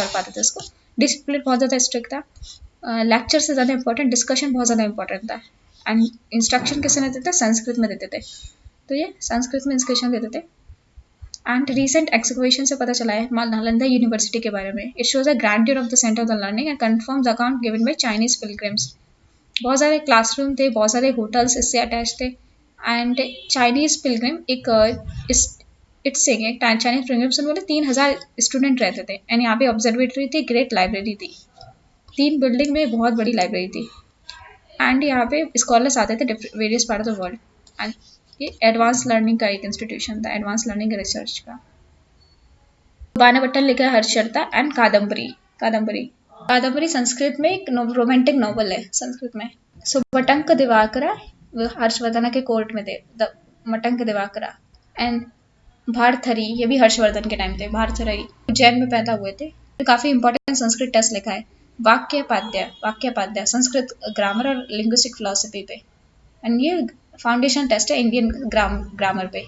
पाते थे उसको। डिसिप्लिन बहुत ज़्यादा स्ट्रिक्ट था, लेक्चर से ज़्यादा इंपॉर्टेंट डिस्कशन बहुत ज़्यादा इंपॉर्टेंट था। एंड इंस्ट्रक्शन किससे देते थे? संस्कृत में देते थे। तो ये संस्कृत में इंस्ट्रक्शन देते थे। एंड रिसेंट एक्सकवेशन से पता चला है नालंदा यूनिवर्सिटी के बारे में। It shows a grandeur of the centre of the learning and confirms account given by Chinese pilgrims. बहुत सारे क्लासरूम थे, बहुत सारे होटल्स इससे अटैच थे। एंड चाइनीज पिलग्रिम एक चाइनीज पिलग्रिम्स बोले 3000 स्टूडेंट रहते थे। एंड यहाँ पे ऑब्जर्वेटरी थी, ग्रेट लाइब्रेरी थी, 3 बिल्डिंग में बहुत बड़ी लाइब्रेरी थी। एंड यहाँ पे स्कॉलर्स आते थे various part of the world. And ये एडवांस लर्निंग का एक इंस्टीट्यूशन था, एडवांस लर्निंग रिसर्च का। बाणभट्टा लिखा है हर्षचरिता एंड कादम्बरी संस्कृत में एक रोमांटिक नॉवल है संस्कृत में। सो मटंक दिवाकरा हर्षवर्धन के कोर्ट में थे, मटंक दिवाकरा। एंड भारथरी, ये भी हर्षवर्धन के टाइम थे। भारथरी उज्जैन में पैदा हुए थे। तो काफ़ी इंपॉर्टेंट संस्कृत टेस्ट लिखा है। वाक्यपाद्य संस्कृत ग्रामर और लिंग्विस्टिक फिलोसफी पे। एंड ये फाउंडेशन टेस्ट है इंडियन ग्रामर पे।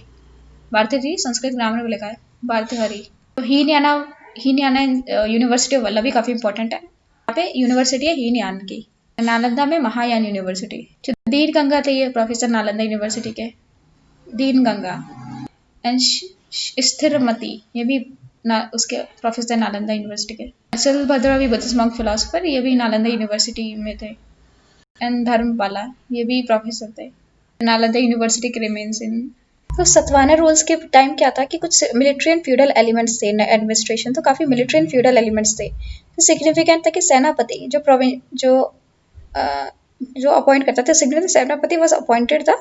भारतीय संस्कृत ग्रामर पे लिखा है भारतीहरि। तो हीनयाना यूनिवर्सिटी ऑफ वल्लभी काफ़ी इंपॉर्टेंट है। यहाँ पे यूनिवर्सिटी है हीनयान की। नालंदा में महायान यूनिवर्सिटी। जो दीन गंगा थे ये प्रोफेसर नालंदा यूनिवर्सिटी के, दीन गंगा। एंड स्थिरमती, ये भी उसके प्रोफेसर नालंदा यूनिवर्सिटी के। शिलभद्रा भी बुद्धिस्ट मॉन्क फिलोसफर, ये भी नालंदा यूनिवर्सिटी में थे। एंड धर्मपाला, ये भी प्रोफेसर थे। नालंदा यूनिवर्सिटी के रिमेन्स इन तो सतवाना रूल्स के टाइम क्या था कि कुछ मिलिट्री एंड फ्यूडल एलिमेंट्स थे एडमिनिस्ट्रेशन, तो काफ़ी मिलिट्री एंड फ्यूडल एलिमेंट्स थे। तो सिग्निफिकेंट था कि सेनापति जो अपॉइंट करता था, सिग्निफिकेंट सेनापति was appointed the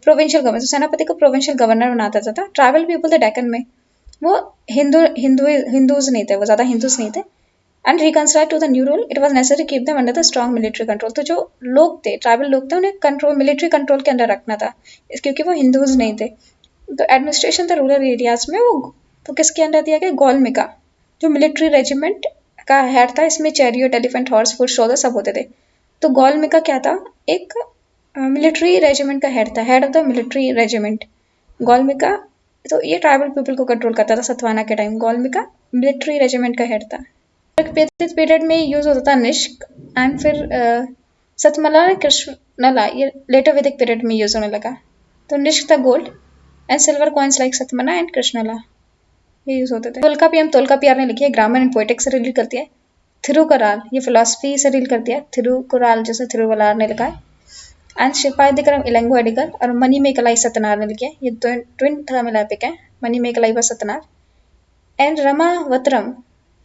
provincial governor, सेनापति को प्रोविंशियल गवर्नर बनाता था। ट्राइबल पीपल द डेक्कन में वो हिंदूज नहीं थे, वो ज़्यादा हिंदूज नहीं थे। And reconsider to the new rule it was necessary keep them under the strong military control. तो जो लोग थे, ट्राइबल लोग थे, उन्हें कंट्रोल मिलिट्री कंट्रोल के अंदर रखना था, क्योंकि वो हिंदूज नहीं थे। तो एडमिनिस्ट्रेशन था रूरल एरियाज में वो किसके अंडर दिया गया? गोलमिका, जो मिलिट्री रेजिमेंट का हेड था। इसमें chariot, elephant, horse, foot soldier सब होते थे। तो गोलमिका क्या था? एक मिलिट्री रेजिमेंट का हेड था, head of the military regiment Gaulmika. तो ये ट्राइबल पीपल को कंट्रोल करता था सतवाना के टाइम। गोलमिका मिलिट्री रेजिमेंट का हेड था। पीरियड में यूज होता था निष्क, एंड फिर सतमला, कृष्णला ये लेटर वैदिक पीरियड में यूज होने लगा। तो निष्क था gold and silver coins like Satamana and Krishnala ये यूज होते थे। तोलकापियर ने लिखी है, ग्रामर एंड पोएटिक्स से रिलेट करती है। थिरुकुराल ये फिलोसफी से रिलेट करती है, थिरुकुराल जैसे थिरुवलार ने लिखा है। एंड शिपादिकरम इलेंगो एडिकल और मनी मेकलाई सतनार ने लिखी है। ये ट्विन तमिल एपिक है, मनी मेकलाई व सतनार। एंड रमावतरम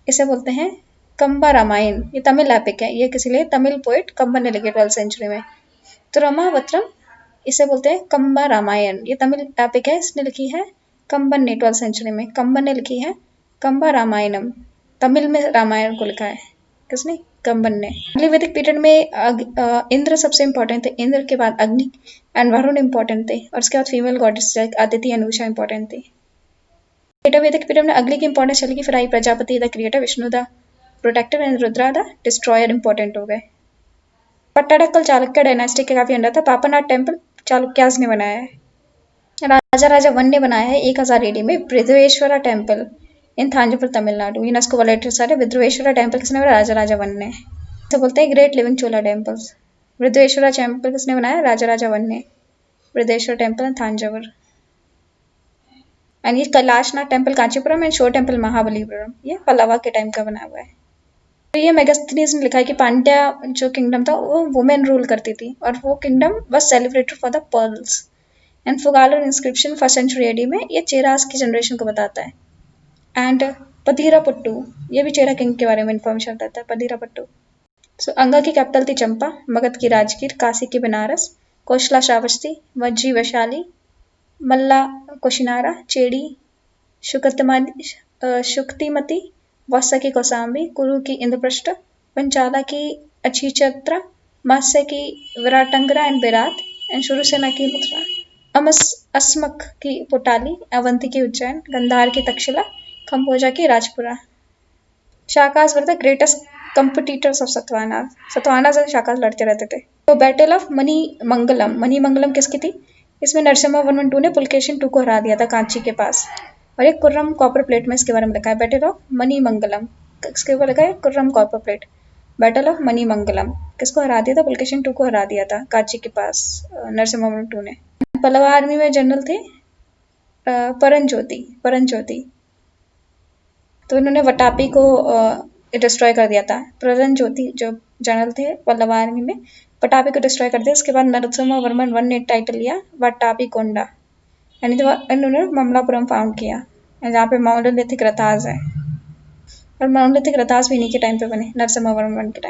इसे बोलते हैं कंबा रामायण, ये तमिल एपिक है, ये किसी लिए तमिल पोएट कंबन ने लिखे 12th सेंचुरी में। तो रमावतरम इसे बोलते हैं कंबा रामायण, ये तमिल एपिक है, इसने लिखी है कंबन ने 12th सेंचुरी में। कंबन ने लिखी है कंबा रामायणम, तमिल में रामायण को लिखा है किसने? कंबन ने। अगले वैदिक पीरियड में इंद्र सबसे इंपॉर्टेंट थे, इंद्र के बाद अग्नि एंड वरुण इंपॉर्टेंट थे, और उसके बाद female goddess like Aditi, Anusha important थी। लेटर वैदिक पीरियड में अग्नि की इंपॉर्टेंस चलेगी, फिर आई Prajapati the creator, Vishnu the protector and Rudra the destroyer important हो गए। पट्टाडकल चालुक्य डायनेस्टी के काफी अंडर था। पापनाथ टेम्पल चालुक्याज ने बनाया है। राजा राजा वन ने बनाया है 1000 AD में Brihadeshwara temple in Thanjavur Tamil Nadu. UNESCO world heritage site है। बृहदेश्वरा टेम्पल किसने बनाया? राजा राजा वन ने। तो बोलते हैं great living Chola temples. Brihadeshwara temple किसने बनाया? राजा राजा वन ने। Brihadeshwara temple in Thanjavur. And ये Kailashnath temple Kanchipuram and shore temple Mahabalipuram, ये पल्लवा के टाइम का बना हुआ है। तो ये मेगास्थनीज ने लिखा है कि पांड्या जो किंगडम था वो वुमेन रूल करती थी, और वो kingdom was celebrated for the pearls. And Pugalur inscription 1st century AD में ये चेरास की जनरेशन को बताता है। एंड पधीरापुट्टू, ये भी चेरा किंग के बारे में इंफॉर्मेशन बताता है, पधीरापुट्टू। सो अंगा की कैपिटल थी चंपा, मगध की राजगीर, काशी की बनारस, कोशला श्रावस्ती, वज्जी वैशाली, मल्ला कोशिनारा, चेड़ी शुक्तिमती, वत्स की कौसाम्बी, कुरु की इंद्रप्रस्थ, पंचाला की अछीचत्रा, मात्स्य की विराटंगरा एंड बेरात, एंड शुरुसेना की मथुरा, अस्मक की पोटाली, अवंती की उज्जैन, गंधार की तक्षशिला, खम्बोजा की Rajpura. Shakas were the greatest competitors of Satavahana. Satavahana से शाकास लड़ते रहते थे। तो बैटल ऑफ मणिमंगलम किसकी थी? इसमें नरसिम्हा वर्मन 2 ने पुलकेशिन 2 को हरा दिया था कांची के पास। और एक कुर्रम कॉपर प्लेट में इसके बारे में लिखा है, बैटल ऑफ मणिमंगलम। इसके ऊपर लिखा है Kurram copper plate, battle of Manimangalam. किसको हरा दिया था? पुलकेशिन 2 को हरा दिया था कांची के पास नरसिम्हा वर्मन 2 ने। पल्लवा आर्मी में जनरल थे परंज्योति। तो इन्होंने वटापी को डिस्ट्रॉय कर दिया था। परंज्योति जो जनरल थे पल्लवा आर्मी में, वटापी को डिस्ट्रॉय कर दिया। उसके बाद नरसिम्हा वर्मन 1 ने टाइटल लिया वटापी कोंडा, यानी इन्होंने ममलापुरम फाउंड किया, जहाँ पे मोनोलिथिक रथास है। और मोनोलिथिक रथास भी इन्हीं के टाइम पे बने, नरसिम्हा वर्मन 1 के टाइम।